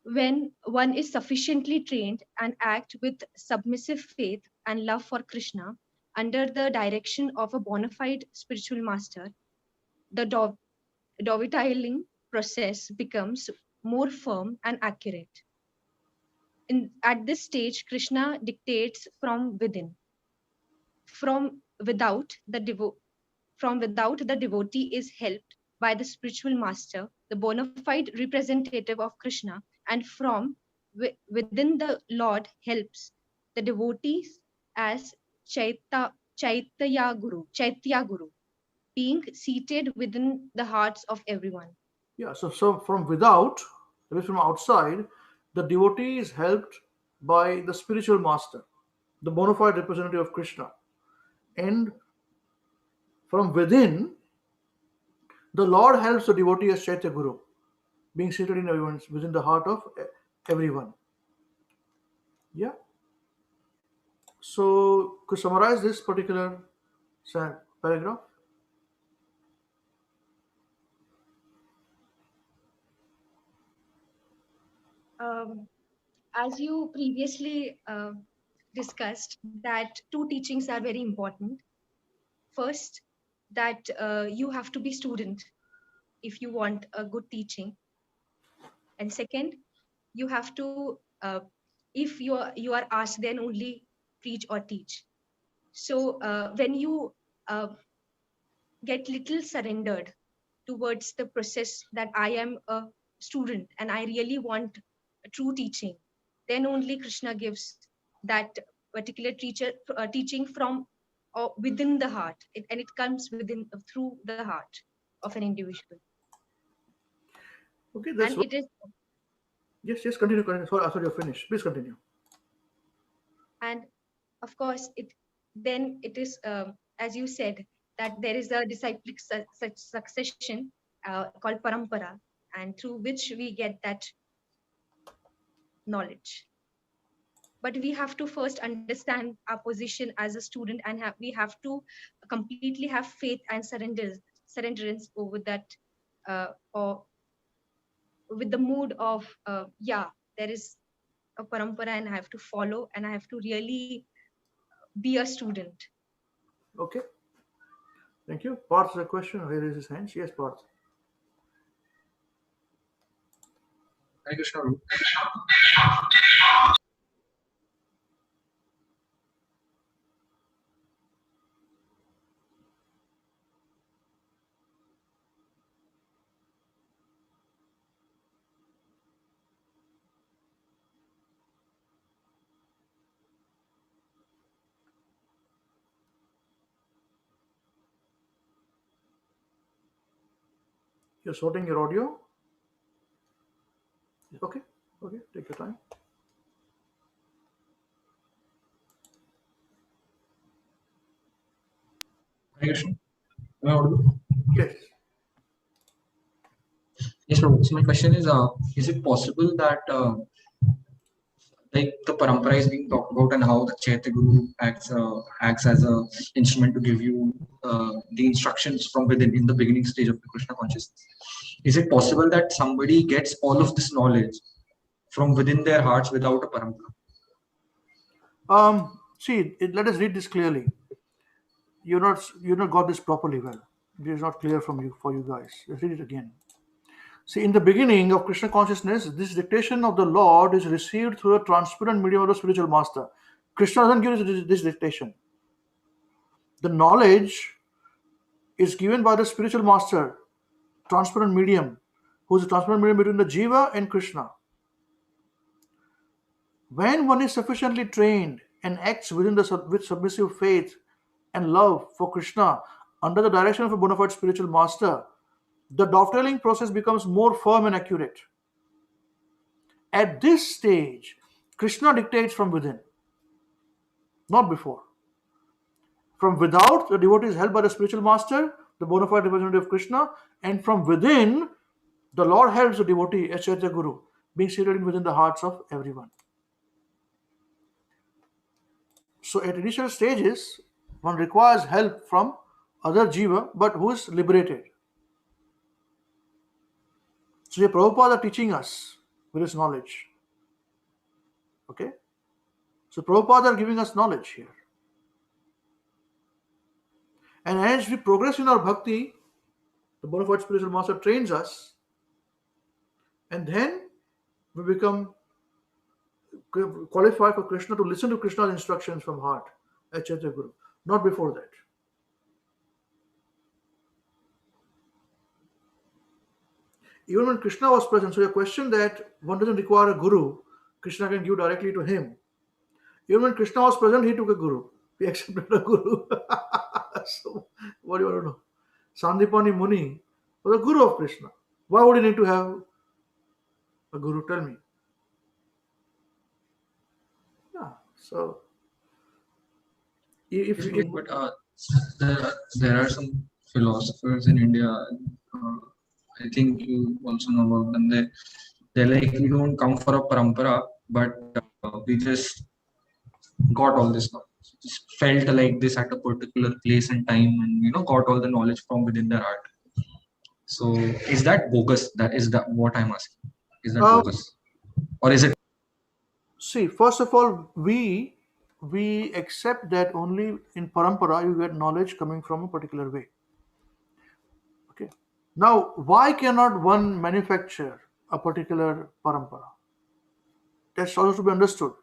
When one is sufficiently trained and act with submissive faith and love for Krishna under the direction of a bona fide spiritual master, the dovetaling process becomes more firm and accurate. At this stage, Krishna dictates from within. From without, the devotee is helped by the spiritual master, the bona fide representative of Krishna, and from within the Lord helps the devotees as Chaitya Guru, being seated within the hearts of everyone. Yeah, so from without, that is from outside, the devotee is helped by the spiritual master, the bona fide representative of Krishna. And from within, the Lord helps the devotee as Chaitya Guru, being seated in everyone's within the heart of everyone. Yeah. So, could summarize this particular paragraph? As you previously discussed, that two teachings are very important. First, that you have to be student if you want a good teaching, and second, you have to if you are asked, then only preach or teach. So when you get little surrendered towards the process that I am a student and I really want a true teaching, then only Krishna gives that particular teaching from within the heart, and it comes within through the heart of an individual. Okay, that's And it is, yes, continue. Sorry, I thought you're finished. Please continue. and of course it is as you said, that there is a disciplic succession called parampara, and through which we get that knowledge. But we have to first understand our position as a student, and we have to completely have faith and surrenderance over that, or with the mood of there is a parampara and I have to follow, and I have to really be a student. Okay. Thank you. Parth has a question. Here is his hand. Yes, Parth. Hare Krishna. You're sorting your audio. Okay. Okay. Take your time. Hare Krishna. Am I audible? Yes. Yes, Prabhu. So my question is it possible that like the parampara is being talked about and how the Chaitya Guru acts as a instrument to give you the instructions from within in the beginning stage of the Krishna consciousness. Is it possible that somebody gets all of this knowledge from within their hearts without a parampara? Let us read this clearly. You're not got this properly well. It is not clear for you guys. Let's read it again. See, in the beginning of Krishna consciousness, this dictation of the Lord is received through a transparent medium of the spiritual master. Krishna doesn't give this dictation. The knowledge is given by the spiritual master, transparent medium, who is a transparent medium between the Jiva and Krishna. When one is sufficiently trained and acts with submissive faith and love for Krishna under the direction of a bona fide spiritual master, the dovetailing process becomes more firm and accurate. At this stage, Krishna dictates from within. not before. From without, the devotee is held by the spiritual master, the bona fide representative of Krishna, and from within, the Lord helps the devotee, Acharya Guru, being seated within the hearts of everyone. So at initial stages, one requires help from other jiva, but who is liberated. So the Prabhupada are teaching us with his knowledge. Okay? So Prabhupada are giving us knowledge here. And as we progress in our bhakti, the bona fide spiritual master trains us, and then we become qualified for Krishna to listen to Krishna's instructions from heart, Acharya Guru. Not before that. Even when Krishna was present, so your question that one doesn't require a guru, Krishna can give directly to him. Even when Krishna was present, he took a guru. He accepted a guru. So, what do you want to know? Sandipani Muni was a guru of Krishna. Why would he need to have a guru? Tell me. Yeah. So, if But there are some philosophers in India. I think you also know about them. They're like, we don't come for a parampara, but we just got all this knowledge. Just felt like this at a particular place and time, and got all the knowledge from within their heart. So is that bogus? That is what I'm asking. Is that bogus, or is it? see, first of all, we accept that only in parampara you get knowledge coming from a particular way. Okay. Now, why cannot one manufacture a particular parampara? That's also to be understood.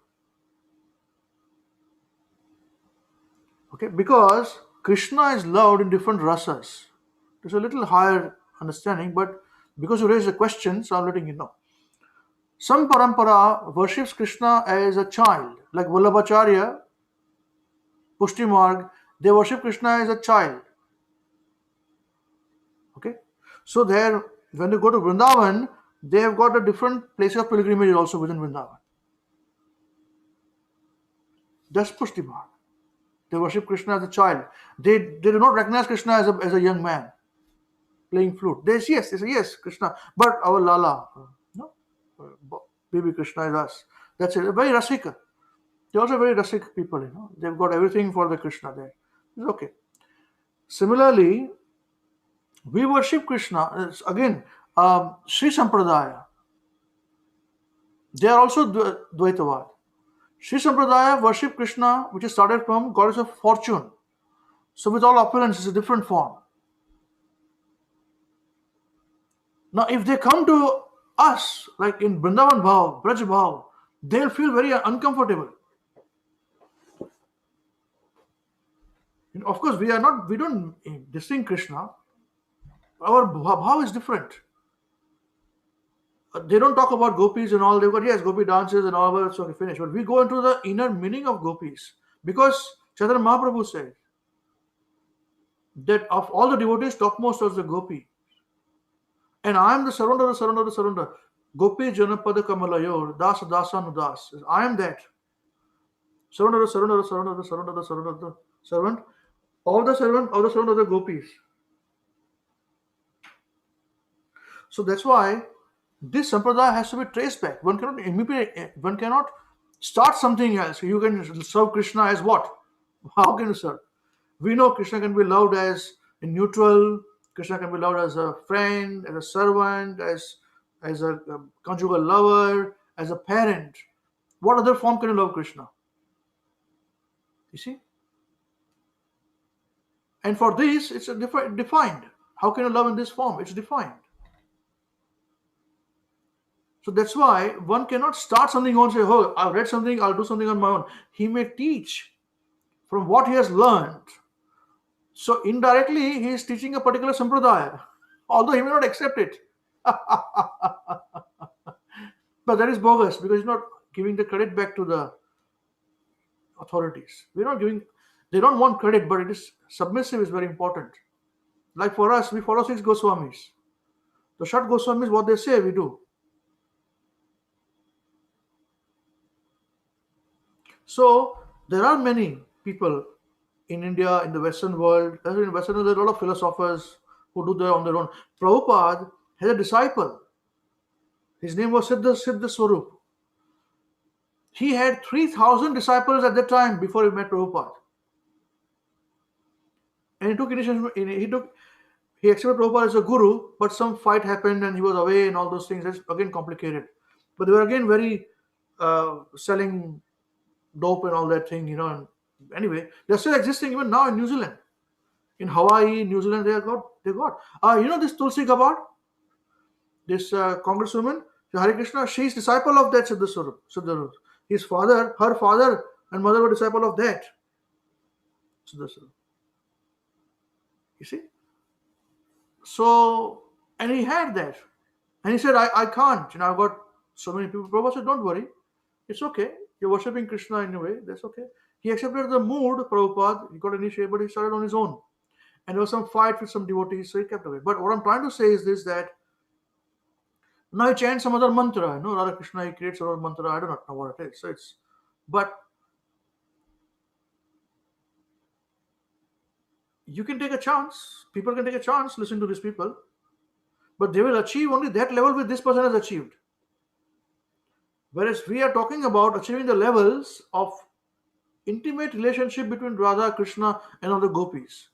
Okay, because Krishna is loved in different rasas. There's a little higher understanding, but because you raised the question, so I'm letting you know. Some parampara worships Krishna as a child, like Vallabhacharya, Pushti Marg, they worship Krishna as a child. Okay, so there, when you go to Vrindavan, they have got a different place of pilgrimage also within Vrindavan. That's Pushti Marg. They worship Krishna as a child. They do not recognize Krishna as a young man playing flute. They say yes, Krishna, but our Lala, no, baby Krishna is us. That's it. Very rasika. They're also very rasik people. They've got everything for the Krishna there. It's okay. Similarly, we worship Krishna. It's again, Sri Sampradaya. They are also Dvaitavad. Sri Sampradaya worship Krishna, which is started from goddess of fortune. So with all opulence, it's a different form. Now, if they come to us, like in Vrindavan Bhav, Braj Bhav, they'll feel very uncomfortable. Of course, we don't distinct Krishna. Our Bhav is different. They don't talk about gopis and all. They've got, yes, gopi dances and all, but it's okay, finish. But we go into the inner meaning of gopis. Because Chaitanya Mahaprabhu said that of all the devotees, topmost was the gopi. And I am the surrender. Gopi Janapada Kamalayor, Dasa Dasa Nudas. I am that. Surrender, servant of the servant of the gopis. So that's why this sampradaya has to be traced back. One cannot start something else. You can serve Krishna as what? How can you serve? We know Krishna can be loved as in neutral. Krishna can be loved as a friend, as a servant, as a conjugal lover, as a parent. What other form can you love Krishna? You see? And for this, it's defined. How can you love in this form? It's defined. So that's why one cannot start something on and say, oh, I've read something, I'll do something on my own. He may teach from what he has learned. So indirectly, he is teaching a particular sampradaya, although he may not accept it. But that is bogus because he's not giving the credit back to the authorities. We're not giving, they don't want credit, but it is submissive is very important. Like for us, we follow 6 Goswamis. The short Goswamis, what they say, we do. So There are many people in India, in the Western world, in Western world, there are a lot of philosophers who do that on their own. Prabhupada had a disciple. His name was Siddha Swarup. He had 3,000 disciples at that time before he met Prabhupada. And he took initiation. He accepted Prabhupada as a guru, but some fight happened and he was away and all those things. That's again complicated. But they were again very selling dope and all that thing, And anyway, they're still existing even now in New Zealand. In Hawaii, New Zealand, they got. This Tulsi Gabbard, this congresswoman, Hare Krishna, she's disciple of that Siddha Swarup. His father, her father and mother were disciple of that Siddha Swarup. You see? So, and he had that. And he said, I can't. I've got so many people. Prabhupada said, don't worry. It's okay. You're worshipping Krishna in a way. That's okay. He accepted the mood, Prabhupada. He got initiated, but he started on his own. And there was some fight with some devotees, so he kept away. But what I'm trying to say is this, that now he chants some other mantra. Radha Krishna, he creates another mantra. I do not know what it is. But you can take a chance. People can take a chance, listen to these people. But they will achieve only that level which this person has achieved. Whereas we are talking about achieving the levels of intimate relationship between Radha, Krishna, and all the gopis.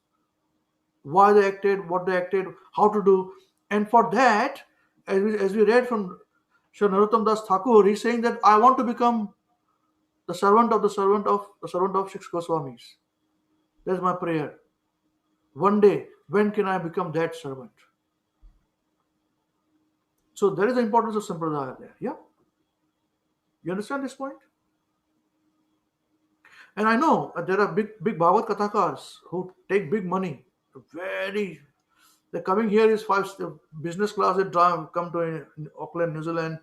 Why they acted, what they acted, how to do. And for that, as we read from Sri Narottam Das Thakur, he's saying that I want to become the servant of six Goswamis. That's my prayer. One day, when can I become that servant? So there is the importance of Sampradaya there. Yeah? You understand this point? And I know there are big Bhagavad Kathakars who take big money. They're coming here is business class. They come to Auckland, New Zealand,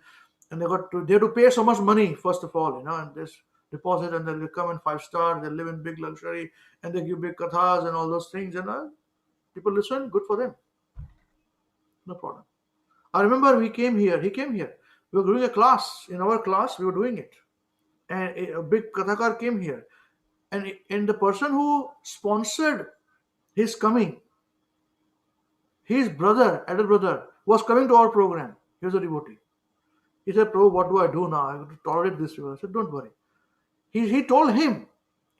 and they have to pay so much money first of all, and this deposit, and then they come in 5-star. They live in big luxury, and they give big kathas and all those things, and people listen. Good for them. No problem. I remember he came here. We were doing a class. In our class, we were doing it, and a big kathakar came here, and the person who sponsored his coming, his elder brother, was coming to our program. He was a devotee. He said, Prabhu, what do I do now? I have to tolerate this. I said, don't worry. He told him,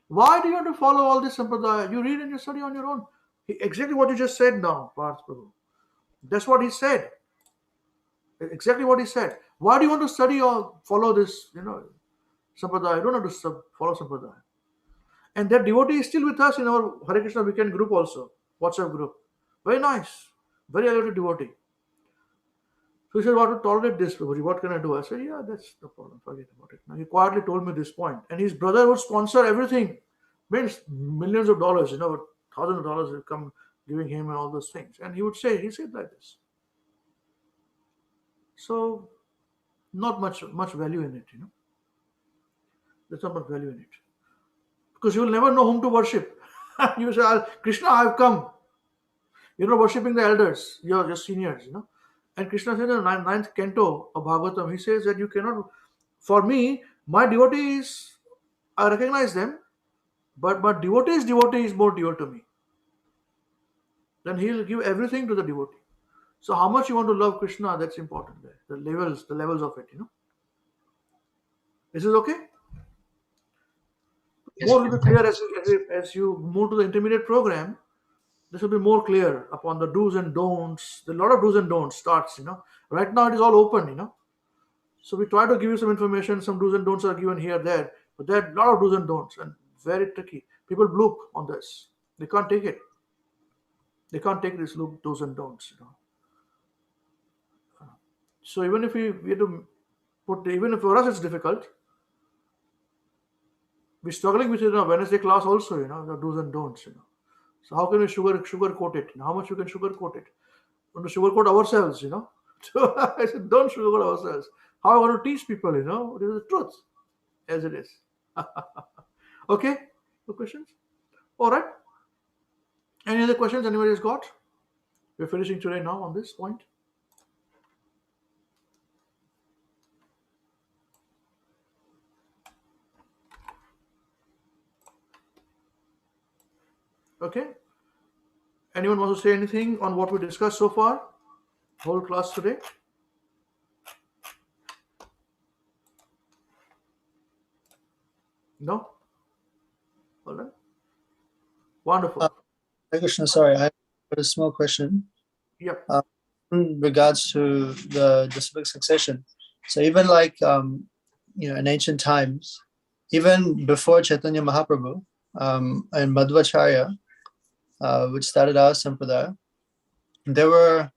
why do you have to follow all this sampradaya? You read and you study on your own. Exactly what you just said now, Parth Prabhu. That's what he said. Exactly what he said. Why do you want to study or follow this, sampradaya? You don't have to follow sampradaya. And that devotee is still with us in our Hare Krishna weekend group also, WhatsApp group. Very nice. Very elevated devotee. So he said, what to tolerate this, Prabhuji? What can I do? I said, yeah, that's no problem. Forget about it. Now he quietly told me this point. And his brother would sponsor everything. Means millions of dollars, thousands of dollars would come giving him and all those things. And he said like this. So not much value in it, There's not much value in it. Because you will never know whom to worship. You will say, Krishna, I have come. You're not worshipping the elders, you're just seniors, And Krishna said in the ninth canto of Bhagavatam, he says that you cannot, for me, my devotees, I recognize them, but my devotee is more dear to me. Then he'll give everything to the devotee. So how much you want to love Krishna, that's important there. The levels of it, Is this okay? Yes, More will be clear yes. as you move to the intermediate program. This will be more clear upon the do's and don'ts. A lot of do's and don'ts starts, Right now it is all open, So we try to give you some information. Some do's and don'ts are given here, there. But there are a lot of do's and don'ts and very tricky. People bloop on this. They can't take it. They can't take this do's and don'ts, So even if we have to even if for us it's difficult, we're struggling with Wednesday class also, the do's and don'ts, So how can we sugarcoat it? How much you can sugarcoat it? We want to sugarcoat ourselves, So I said, don't sugarcoat ourselves. How I want to teach people, It is the truth, as it is. Okay? No questions? All right. Any other questions anybody has got? We're finishing today now on this point. Okay. Anyone want to say anything on what we discussed so far? Whole class today? No? All right. Wonderful. Hare Krishna, sorry, I have a small question. Yep. In regards to the civic succession. So even like in ancient times, even before Chaitanya Mahaprabhu and Madhvacharya, which started our Sampradaya, there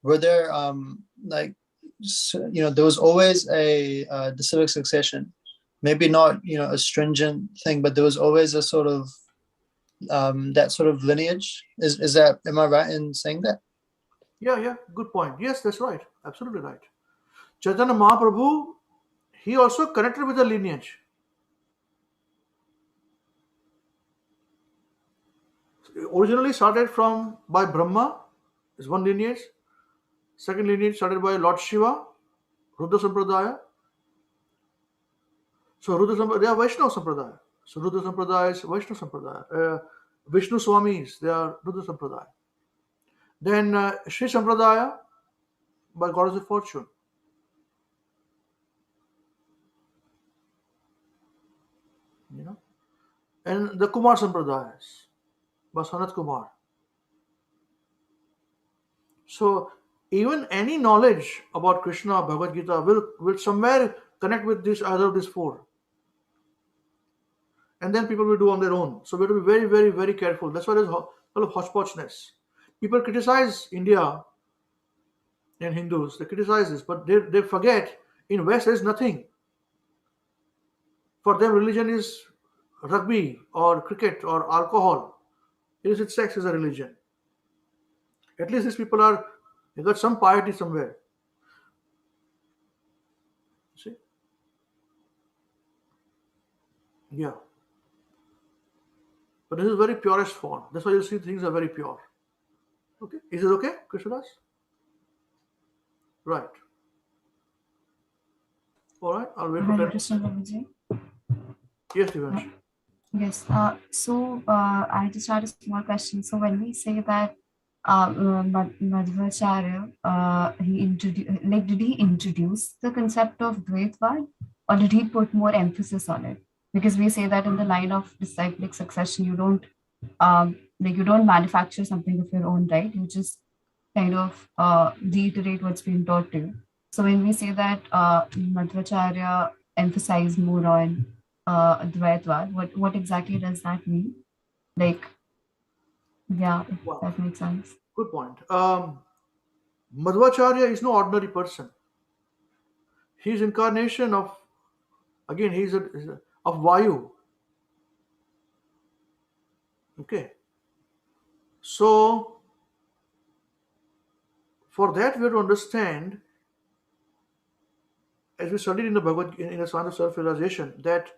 there was always a the civic succession. Maybe not a stringent thing, but there was always a sort of that sort of lineage. Is that, am I right in saying that? Yeah. Good point. Yes, that's right. Absolutely right. Chaitanya Mahaprabhu, he also connected with the lineage. Originally started by Brahma, is one lineage. Second lineage started by Lord Shiva, Rudra Sampradaya. So Rudra Sampradaya, they are Vaishnava Sampradaya. So Rudra Sampradaya is Vaishnava Sampradaya. Vishnu Swamis, they are Rudra Sampradaya. Then Sri Sampradaya by Goddess of Fortune. And the Kumar Sampradayas by Sanat Kumar. So even any knowledge about Krishna, Bhagavad Gita will somewhere connect with either of these four. And then people will do on their own. So we have to be very, very, very careful. That's why there's a lot of hodgepodgeness. People criticize India and Hindus. They criticize this, but they forget in West there is nothing. For them, religion is rugby or cricket or alcohol. Illicit sex is a religion. At least these people they got some piety somewhere. See? Yeah. But this is very purest form. That's why you see things are very pure. Okay. Is it okay, Krishnadas? Right. All right. I'll wait for Hare 10. Krishna Prabhuji. Yes, Divansh. Yes. I just had a small question. So when we say that Madhvacharya, did he introduce the concept of Dvaitvad, or did he put more emphasis on it? Because we say that in the line of disciplic succession, you don't manufacture something of your own, right? You just kind of reiterate what's been taught to you. So when we say that Madhvacharya emphasized more on Dvaitvad, what exactly does that mean? Like, yeah, if Wow. that makes sense. Good point. Madhvacharya is no ordinary person. He's incarnation of, again, of Vayu. Okay. So, for that we have to understand, as we studied in the Bhagavad in the Science of Self-Realization, that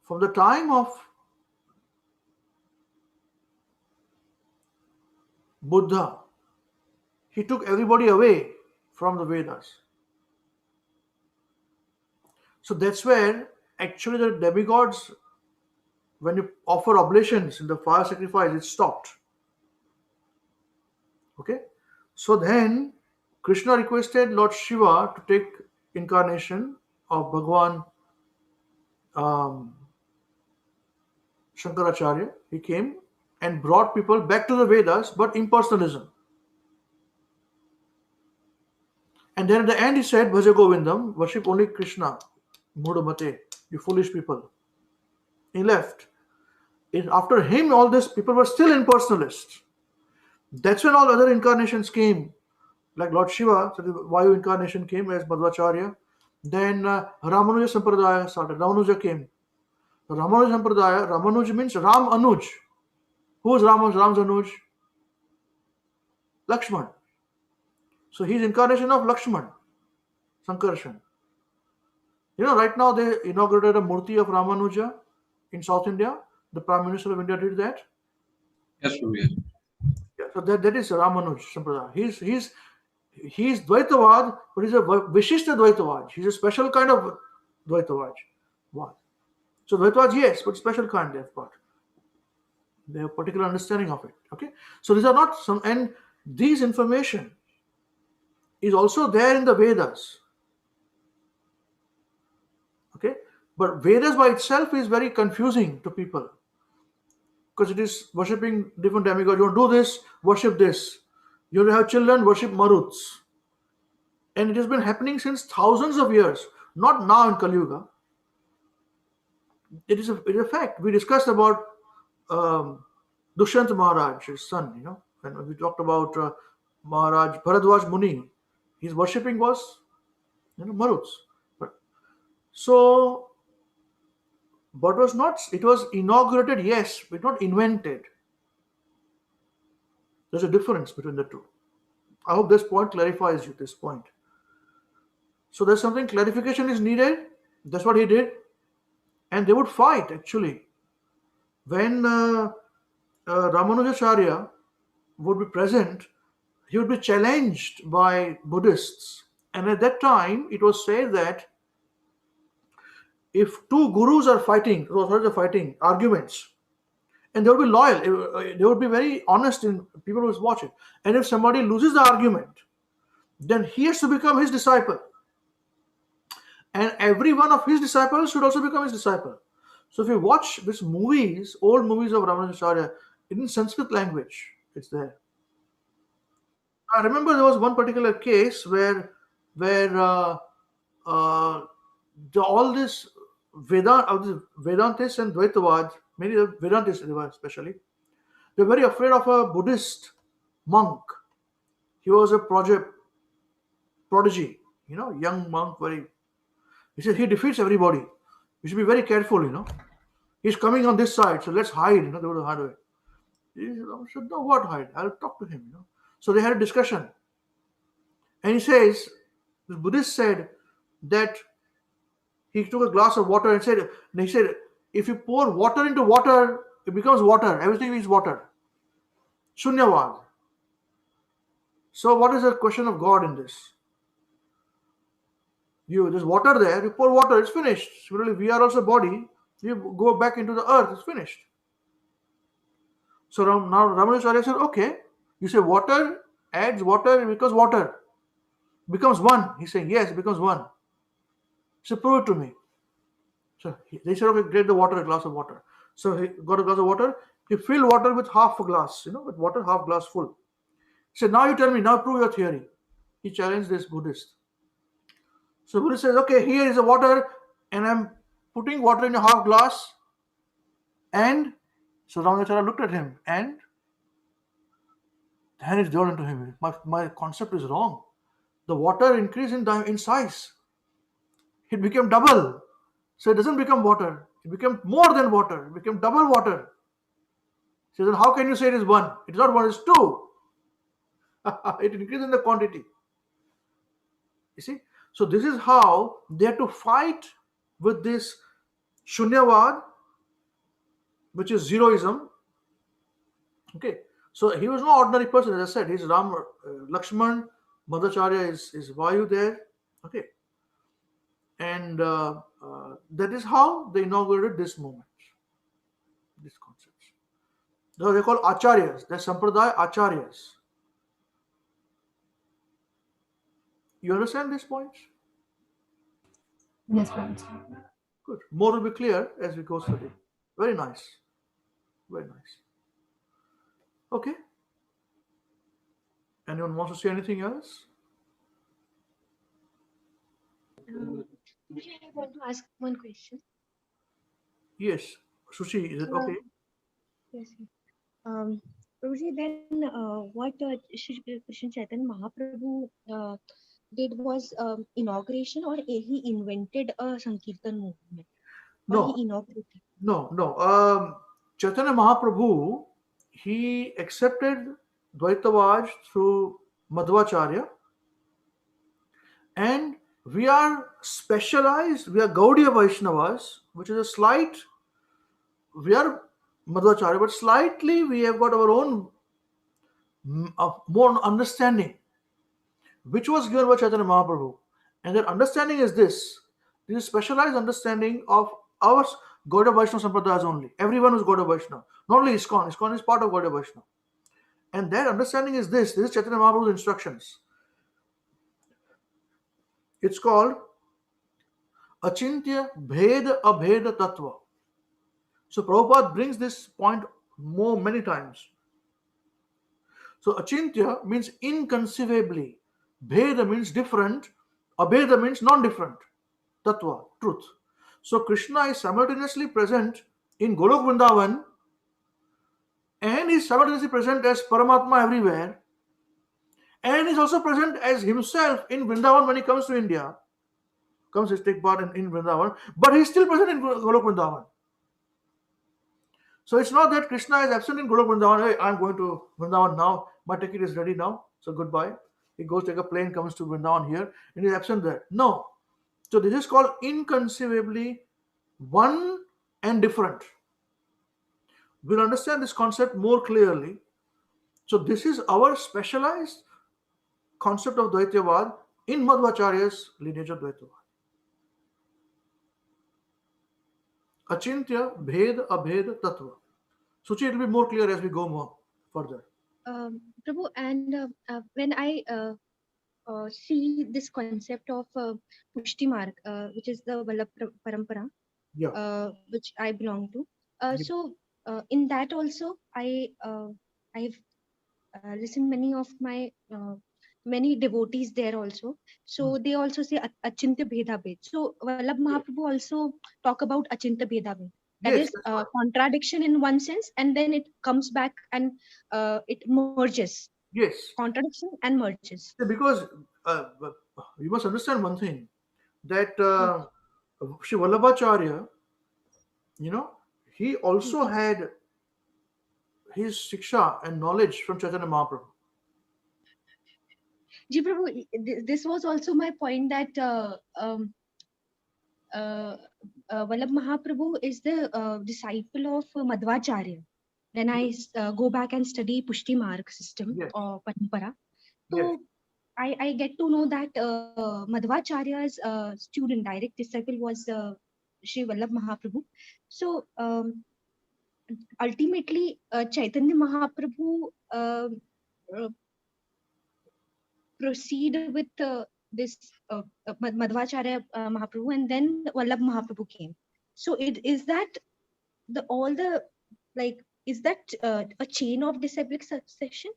from the time of Buddha, he took everybody away from the Vedas. So that's where actually the demigods, when you offer oblations in the fire sacrifice, it stopped. Okay. So then Krishna requested Lord Shiva to take incarnation of Bhagwan Shankaracharya. He came and brought people back to the Vedas, but impersonalism. And then at the end he said, Bhaja Govindam, worship only Krishna, Mudamate, you foolish people. He left. After him, all this people were still impersonalists. That's when all other incarnations came, like Lord Shiva, so the Vayu incarnation came as Madhvacharya. Then Ramanuja Sampradaya started. Ramanuja came. Ramanuja Sampradaya, Ramanuja means Ram Anuj. Who is Ram's Anuj? Lakshman. So he's incarnation of Lakshman, Sankarshan. Right now they inaugurated a Murti of Ramanuja in South India. The Prime Minister of India did that. Yes, Prabhu. Yeah, so that is Ramanuj Sampradaya. He's Dvaitavad, but he's a Vishishta Dvaitavad. He's a special kind of Dvaitavad. Wow. So Dvaitavad, yes, but special kind they've got. They have particular understanding of it. Okay, so these are not some, and these information is also there in the Vedas. Okay, but Vedas by itself is very confusing to people because it is worshipping different demigods. You want to do this, worship this. You want to have children, worship Maruts. And it has been happening since thousands of years, not now in Kali Yuga. It is a fact. We discussed about Dushyant Maharaj, his son, when we talked about Maharaj Bharadwaj Muni. His worshipping was, Maruts. So, but it was inaugurated, yes, but not invented. There's a difference between the two. I hope this point clarifies you, this point. So there's something, clarification is needed. That's what he did. And they would fight, actually. When Ramanujacharya would be present, he would be challenged by Buddhists. And at that time, it was said that if two gurus are fighting, arguments, and they would be loyal, they would be very honest in people who watch it. And if somebody loses the argument, then he has to become his disciple. And every one of his disciples should also become his disciple. So if you watch these movies, old movies of Ramanujacharya, in Sanskrit language, it's there. I remember there was one particular case where all this Vedantists and Dvaitavad, many of the Vedantists especially, they're very afraid of a Buddhist monk. He was a prodigy, young monk, he said he defeats everybody. You should be very careful, He's coming on this side, so let's hide, they would hide away. He said, no, what hide? I'll talk to him, So they had a discussion. And he says, the Buddhist said that he took a glass of water and he said, if you pour water into water, it becomes water. Everything is water. Shunyavad. So what is the question of God in this? There's water there, you pour water, it's finished. Similarly, we are also body. You go back into the earth, it's finished. So now Ramanujacharya said, okay, you say water adds water because water becomes one. He's saying, yes, it becomes one. So prove it to me. So they said, okay, get the water, a glass of water. So he got a glass of water. He filled water with half a glass, with water, half glass full. He said, now you tell me, now prove your theory. He challenged this Buddhist. So Buddhist says, okay, here is the water and I'm putting water in a half glass. And so Ramanujacharya looked at him and then it dawned into him, my concept is wrong. The water increased in size. It became double. So it doesn't become water. It became more than water. It became double water. So then how can you say it is one? It is not one, it is two. It increased in the quantity. You see? So this is how they had to fight with this Shunyavad, which is zeroism. Okay. So he was no ordinary person, as I said. He's Ram, Lakshman, Madhacharya is Vayu there. Okay. And that is how they inaugurated this movement, this concept. So they call Acharyas. They're Sampradaya Acharyas. You understand these points? Yes, Prabhuji. Good. More will be clear as we go through it. Very nice. Very nice. Okay. Anyone wants to say anything else? I want to ask one question. Yes. Sushi, is it okay? Yes. Prabhuji, then what Krishna Chaitanya Mahaprabhu did was inauguration, or he invented a Sankirtan movement? No. Or he inaugurated? No. Chaitanya Mahaprabhu, he accepted Dvaitavaj through Madhvacharya, and we are specialized, we are Gaudiya Vaishnavas, which is we are Madhvacharya, but slightly we have got our own more understanding, which was given by Chaitanya Mahaprabhu. And that understanding is this is specialized understanding of Gaudiya Vaishnava Sampradayas only. Everyone who's Gaudiya Vaishnava. Not only ISKCON. ISKCON is part of Gaudiya Vaishnava. And their understanding is this. This is Chaitanya Mahaprabhu's instructions. It's called Achintya Bheda Abheda Tattva. So Prabhupada brings this point many times. So Achintya means inconceivably. Bheda means different. Abheda means non-different. Tattva, truth. So Krishna is simultaneously present in Golok Vrindavan and is simultaneously present as Paramatma everywhere, and is also present as himself in Vrindavan when he comes to India, comes to take part in Vrindavan, but he's still present in Golok Vrindavan. So it's not that Krishna is absent in Golok Vrindavan. Hey, I'm going to Vrindavan now. My ticket is ready now. So goodbye. He goes take a plane, comes to Vrindavan here, and he's absent there. No. So this is called inconceivably one and different. We'll understand this concept more clearly. So this is our specialized concept of Dvaityavad in Madhvacharya's lineage of Dvaitavad. Achintya Bhed Abhed Tattva. Suchi, it will be more clear as we go more further. Prabhu, and when I see this concept of Pushti Marg, which is the Vallabh Parampara, which I belong to. So in that also, I've listened many of my many devotees there also. So they also say Achintya Bheda Bhed. So Vallabh Mahaprabhu also talk about Achintya Bheda Bhed. That is contradiction in one sense, and then it comes back and it merges. Yes. Contradiction and merges. Because you must understand one thing, that Sri Vallabhacharya, he also had his shiksha and knowledge from Chaitanya Mahaprabhu. Ji Prabhu, this was also my point, that Vallabh Mahaprabhu is the disciple of Madhvacharya. When I go back and study Pushti Marg system or Parampara, so I get to know that Madhvacharya's student, direct disciple, was Sri Vallabh Mahaprabhu. So ultimately, Chaitanya Mahaprabhu proceed with this Madhvacharya Mahaprabhu, and then Vallabh Mahaprabhu came. So is that is that a chain of disciplic succession?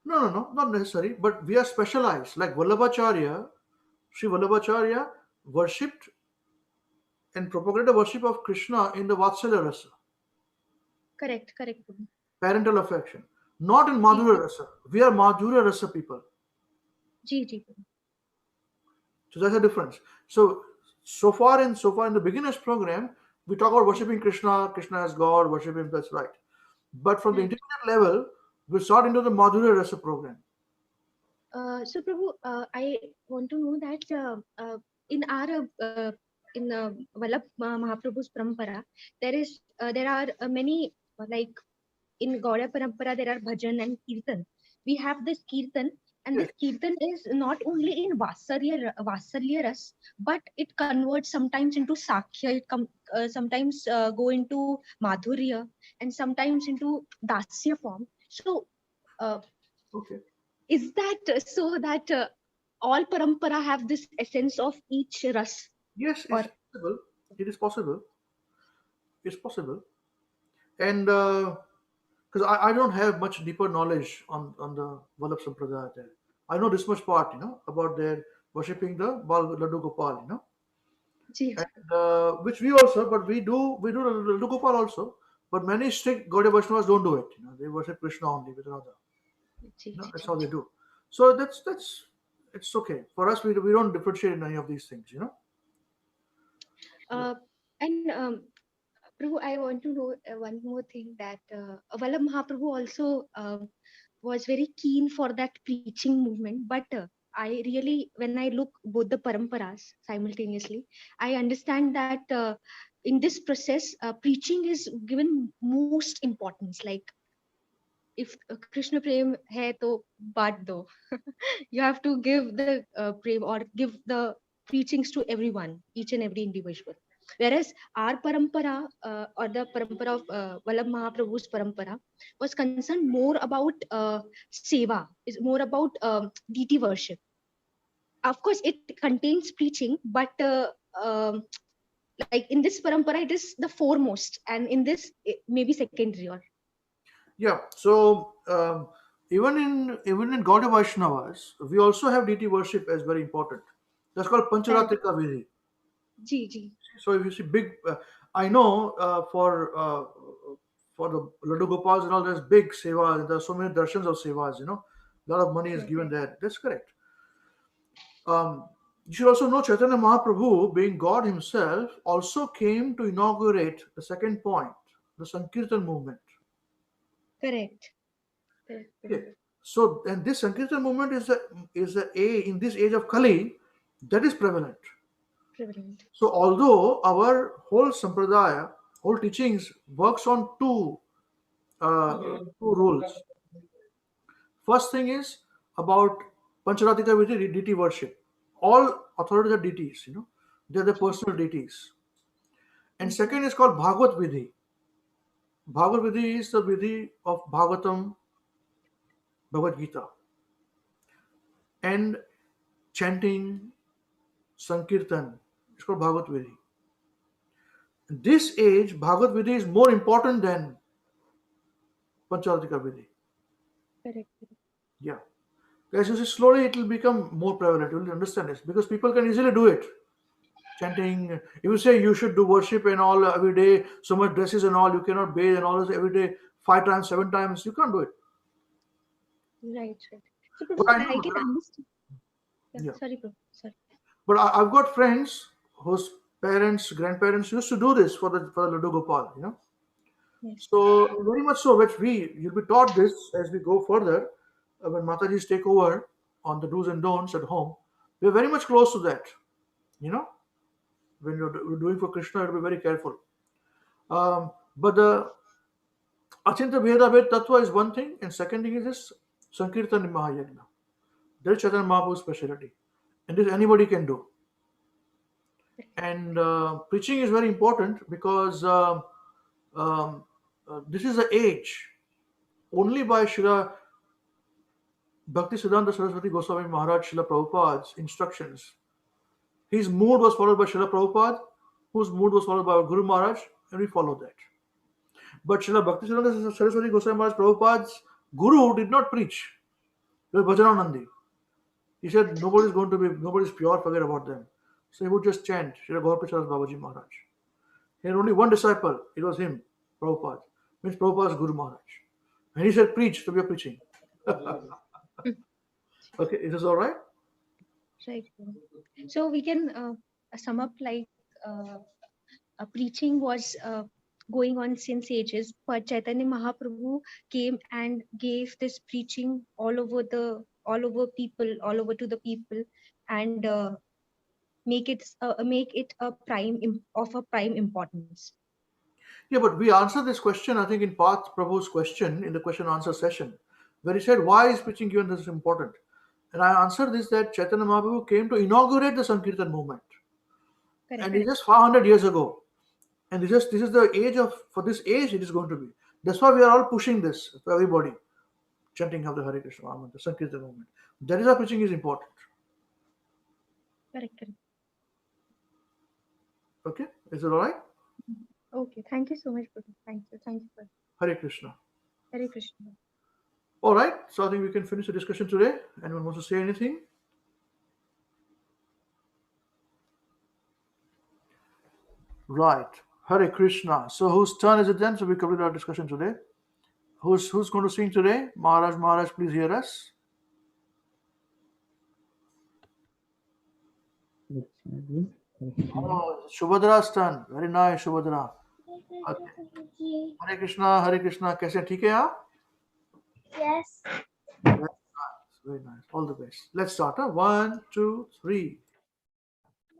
No, not necessary. But we are specialized. Like Vallabhacharya, Sri Vallabhacharya worshipped and propagated the worship of Krishna in the Vatsalya Rasa. Correct. Parental affection. Not in Madhurya Rasa. We are Madhurya Rasa people. Ji. So that's the difference. So far in the beginner's program, we talk about worshipping Krishna as God, worship Him, that's right. But from the intermediate level, we start into the Madhurya Rasa program. So Prabhu, I want to know that in our in Vallabh Mahaprabhu's Parampara, there are many, like in Gaudiya Parampara, there are bhajan and kirtan. We have this kirtan, and this kirtan is not only in Vatsalya Ras, but it converts sometimes into Sakhya, sometimes go into Madhurya, and sometimes into Dasya form. So is that so that all parampara have this essence of each ras? Yes, it is possible. It's possible. And because I don't have much deeper knowledge on the Vallabh Sampradaya there. I know this much part, about their worshipping the Laddu Gopal, and, which we also, but we do Laddu Gopal also, but many strict Gaudiya Vaishnavas don't do it. They worship Krishna only with Radha. That's how they do. So that's it's okay for us. We don't differentiate in any of these things, And Prabhu, I want to know one more thing, that Vallabh Mahaprabhu also was very keen for that preaching movement. But I really, when I look both the paramparas simultaneously, I understand that in this process, preaching is given most importance. Like, if Krishna prem hai to baat do. You have to give the prem or give the preachings to everyone, each and every individual. Whereas our parampara or the parampara of Vallabh Mahaprabhu's parampara was concerned more about seva, is more about deity worship. Of course, it contains preaching, but like in this parampara, it is the foremost, and in this, it may be secondary. Or Yeah. So even in Gaudiya Vaishnavas, we also have deity worship as very important. That's called Pancharatrika Vidhi. Ji. So if you see big, I know for the Laddu Gopals and all, there's big sevas. There are so many darshans of sevas. A lot of money is given there. That's correct. You should also know Chaitanya Mahaprabhu, being God himself, also came to inaugurate the second point, the Sankirtan movement. Correct. Okay. So, and this Sankirtan movement in this age of Kali, that is prevalent. So, although our whole Sampradaya, whole teachings works on two rules. First thing is about Pancharatika Vidhi, deity worship. All authorities are deities, they're the personal deities. And second is called Bhagavat Vidhi. Bhagavat Vidhi is the Vidhi of Bhagavatam, Bhagavad Gita. And chanting, Sankirtan, it's called Bhagavat Vidhi. In this age, Bhagavat Vidhi is more important than Pancharatika Vidhi. Correct. Yeah. As you see, slowly it will become more prevalent. You will understand this because people can easily do it. Chanting, if you say you should do worship and all every day, so much dresses and all, you cannot bathe and all this every day 5 times, 7 times, you can't do it. Right. So, But I can understand. Yeah. Sorry, bro. Sorry. But I've got friends whose parents, grandparents used to do this for the Laddu Gopal, Yes. So very much so, which you'll be taught this as we go further when Mataji's take over on the do's and don'ts at home. We're very much close to that, when you're doing for Krishna, you have to be very careful. But the Achinta Bheda Ved Tattva is one thing, and second thing is this Sankirtan Mahayagna. That's Chaitanya Mahaprabhu's specialty, and this anybody can do. And preaching is very important because this is the age only by Srila Bhakti Siddhanta Saraswati Goswami Maharaj Srila Prabhupada's instructions. His mood was followed by Srila Prabhupada, whose mood was followed by our Guru Maharaj, and we followed that. But Srila Bhakti Siddhanta Saraswati Goswami Maharaj Prabhupada's Guru did not preach. He was Bhajananandi. He said nobody's pure, forget about them. So he would just chant Srila Gauraprasad Babaji Maharaj. He had only one disciple, it was him, Prabhupada. Means Prabhupada's Guru Maharaj. And he said, preach, so we are preaching. Okay, is this all right? Right. So we can sum up like preaching was going on since ages, but Chaitanya Mahaprabhu came and gave this preaching all over to the people, and make it a prime importance. Yeah, but we answered this question, I think, in Path Prabhu's question in the question answer session, where he said, why is preaching given this important? And I answered this that Chaitanya Mahaprabhu came to inaugurate the Sankirtan movement. Correct. And it's just 500 years ago. And this is the age for this age it is going to be. That's why we are all pushing this for everybody. Chanting of the Hare Krishna, the Sankirtan movement. That is why preaching is important. Correct. Okay? Is it all right? Okay. Thank you so much, Prabhu. Thank you. Hare Krishna. Hare Krishna. All right. So I think we can finish the discussion today. Anyone wants to say anything? Right. Hare Krishna. So whose turn is it then? So we complete our discussion today. Who's going to sing today? Maharaj, please hear us. Oh, Shubhadra's turn. Very nice, Shubhadra. Okay. Hare Krishna. कैसे ठीक है आप? Yes. Very nice. All the best. Let's start. 1, 2, 3.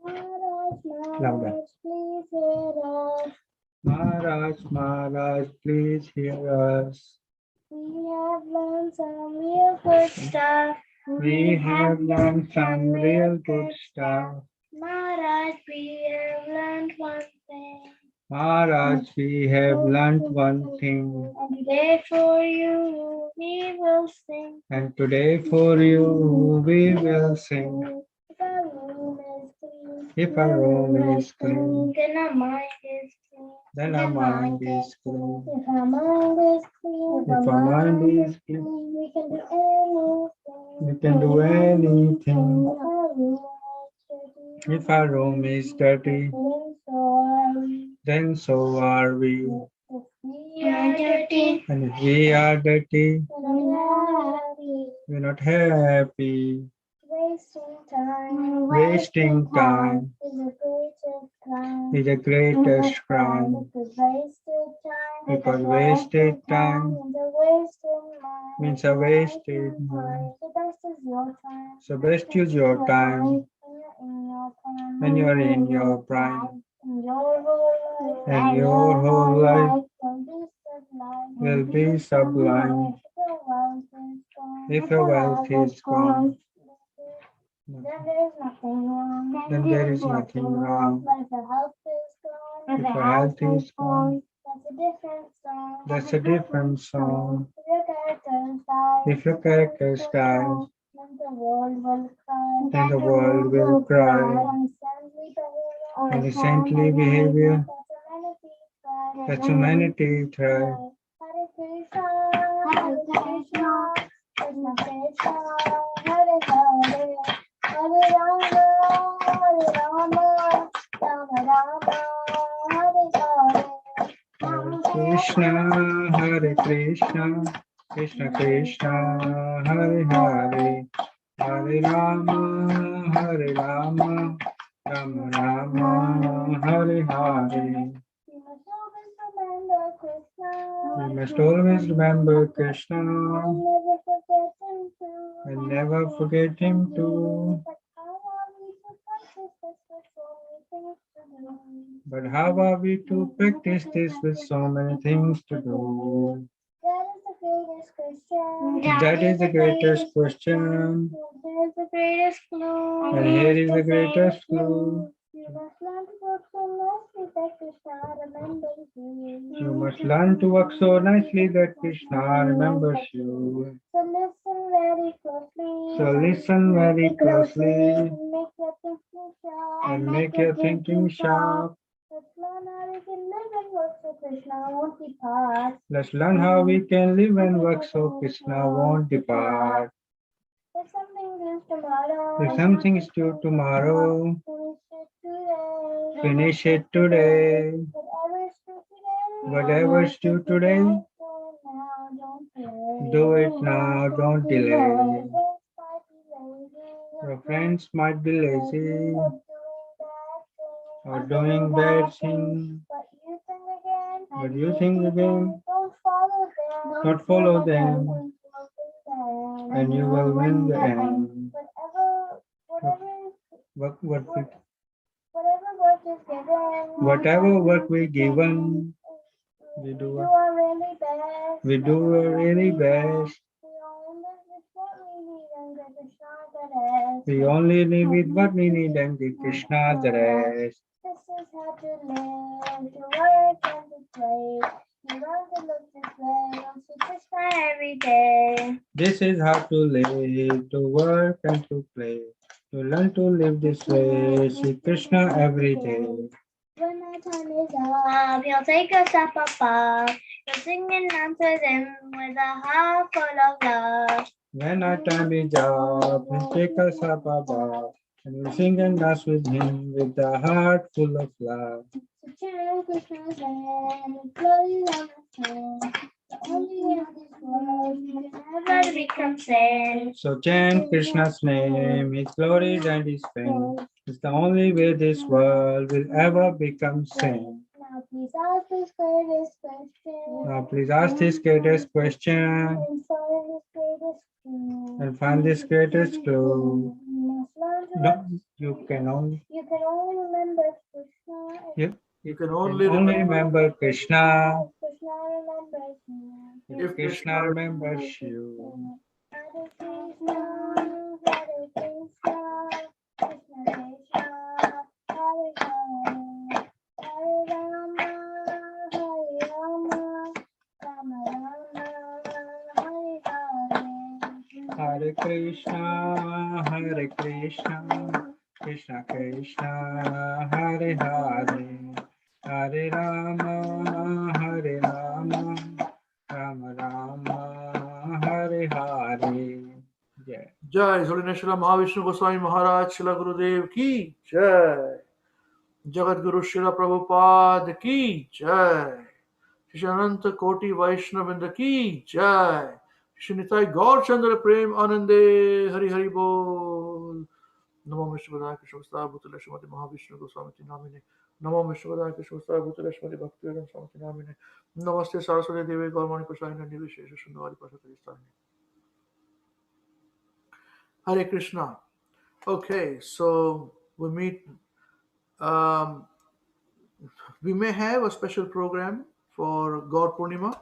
Maharaj, please hear us. Maharaj, please hear us. We have learned some real good stuff. We have learned some real good stuff. Maharaj, we have learned one thing. Maharaj, we have learnt one thing, And today for you we will sing. and today for you we will sing. If our room is clean, If our room is clean, then our mind is clean. then our mind is clean. If our mind is clean, If our mind is clean, we can do anything. we can do anything. If our room If our room is dirty, then so are we. if we are dirty, And if we are dirty, then we are happy. we're not happy. Wasting time. Wasting time Is the greatest crime. is the greatest crime. Because wasted time Means a wasted mind. So best is your time. So best use your time When you're in your prime. when you're in your prime. And your whole life. And your whole life will be sublime. will be sublime. If your wealth is gone, then there is nothing wrong. then there is nothing wrong. But if your health is gone, If your health is gone, that's a different song. that's a different song. If your character dies, If your character dies, then the world will cry. then the world will cry. On And saintly behavior, that's that humanity thrive. Hare Krishna, Krishna Krishna, Hare Hare, Hare Rama, Rama Rama, Hare Hare. Hare Krishna, Hare Krishna, Krishna Krishna, Hare Hare, Hare Rama, Hare Rama, Rama Rama, Hare Hare. We must always remember Krishna. We must always remember Krishna And never forget him too. and never forget him too. But how are we to practice this with so many things to do? That is the greatest question. That is the greatest question. And here is the greatest And here is the greatest clue. clue. You must learn to work so nicely that Krishna remembers you. You must learn to work so nicely that Krishna remembers you. So listen very closely And make your thinking sharp. Let's learn how we can live and work so Krishna won't depart. Let's learn how we can live and work so Krishna won't depart. If something is tomorrow, If something is due tomorrow, finish it today. finish it today. Whatever is due today, Do it now, don't delay. Your friends might be lazy Or doing bad things. but you think again, Don't follow them. and you will win the end. Whatever work we're given, we we do are really best. we do our really best. We only live with what we need and get Krishna the rest. We only live with what we need and give Krishna the rest. This is how to live, to work and to play. You want to look this way, don't see Krishna every day. This is how to live, to work and to play. To learn to live this way, see Krishna every day. When our time is up, you'll take a step above. You'll sing and answer them with a heart full of love. When our time is up, we'll take us up above. And we'll sing and dance with him with a heart full of love. So chant Krishna's name, slowly down the hand. The only way in this world you can never become sad. So chant Krishna's name, his glories and his fame. It's the only way this world will ever become sane. Now please ask this greatest question. Now please ask this greatest question And find this greatest clue. and find this greatest clue. You must learn to No, you can only remember Krishna. You can only only remember Krishna Krishna remembers you. if Krishna remembers you. Hare Krishna, Hare Krishna, Krishna Krishna, Hare Krishna, Krishna Krishna, Hare Hare, Hare Rama, Rama Rama, Hare Hare. Jai. Jai Holiness Srila Mahavishnu Goswami Maharaj Srila Gurudev ki Jai. Jagat Guru Srila Prabhupada ki Jai. Shri Ananta Koti Vaishnavinda ki Jai. Shri Nitai Gaur Chandra Prem Anande Hari Hari Bol. Namo Vishnu Padaya Krishna Vastava Bhutale Srimati Mahavishnu Goswami Namine. Namo Vishnu Padaya Krishna Vastava Bhutale Srimati Bhakti Vedanta Swami Namine. Namaste Saraswati Devi Gaurmani Prasayana Nivishesha Shundari Pasatari. Hare Krishna. Okay, so we meet. We may have a special program for Gaur Purnima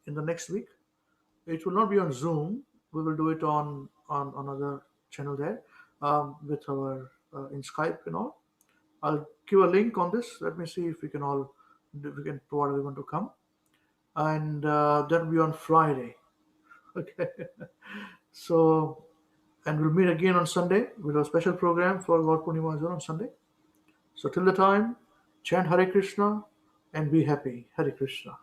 in the next week. It will not be on Zoom. We will do it on another channel there with our in Skype and all. I'll give a link on this. Let me see if we can provide everyone to come, and that will be on Friday. Okay, so and we'll meet again on Sunday with a special program for Gaur Purnima as well on Sunday. So till the time, chant Hare Krishna and be happy. Hare Krishna.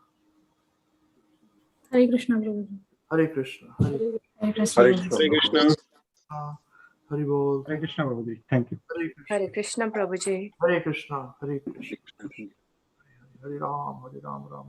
Hare Krishna, Prabhuji. Hare Krishna. Hare Hare Krishna. Hare Prabhuji. Krishna. Krishna. Hare Bol. Hare Krishna, Prabhuji. Thank you. Hare Krishna. Hare Krishna, Prabhuji. Hare Krishna. Hare Krishna. Hare Ram. Hare Ram. Ram.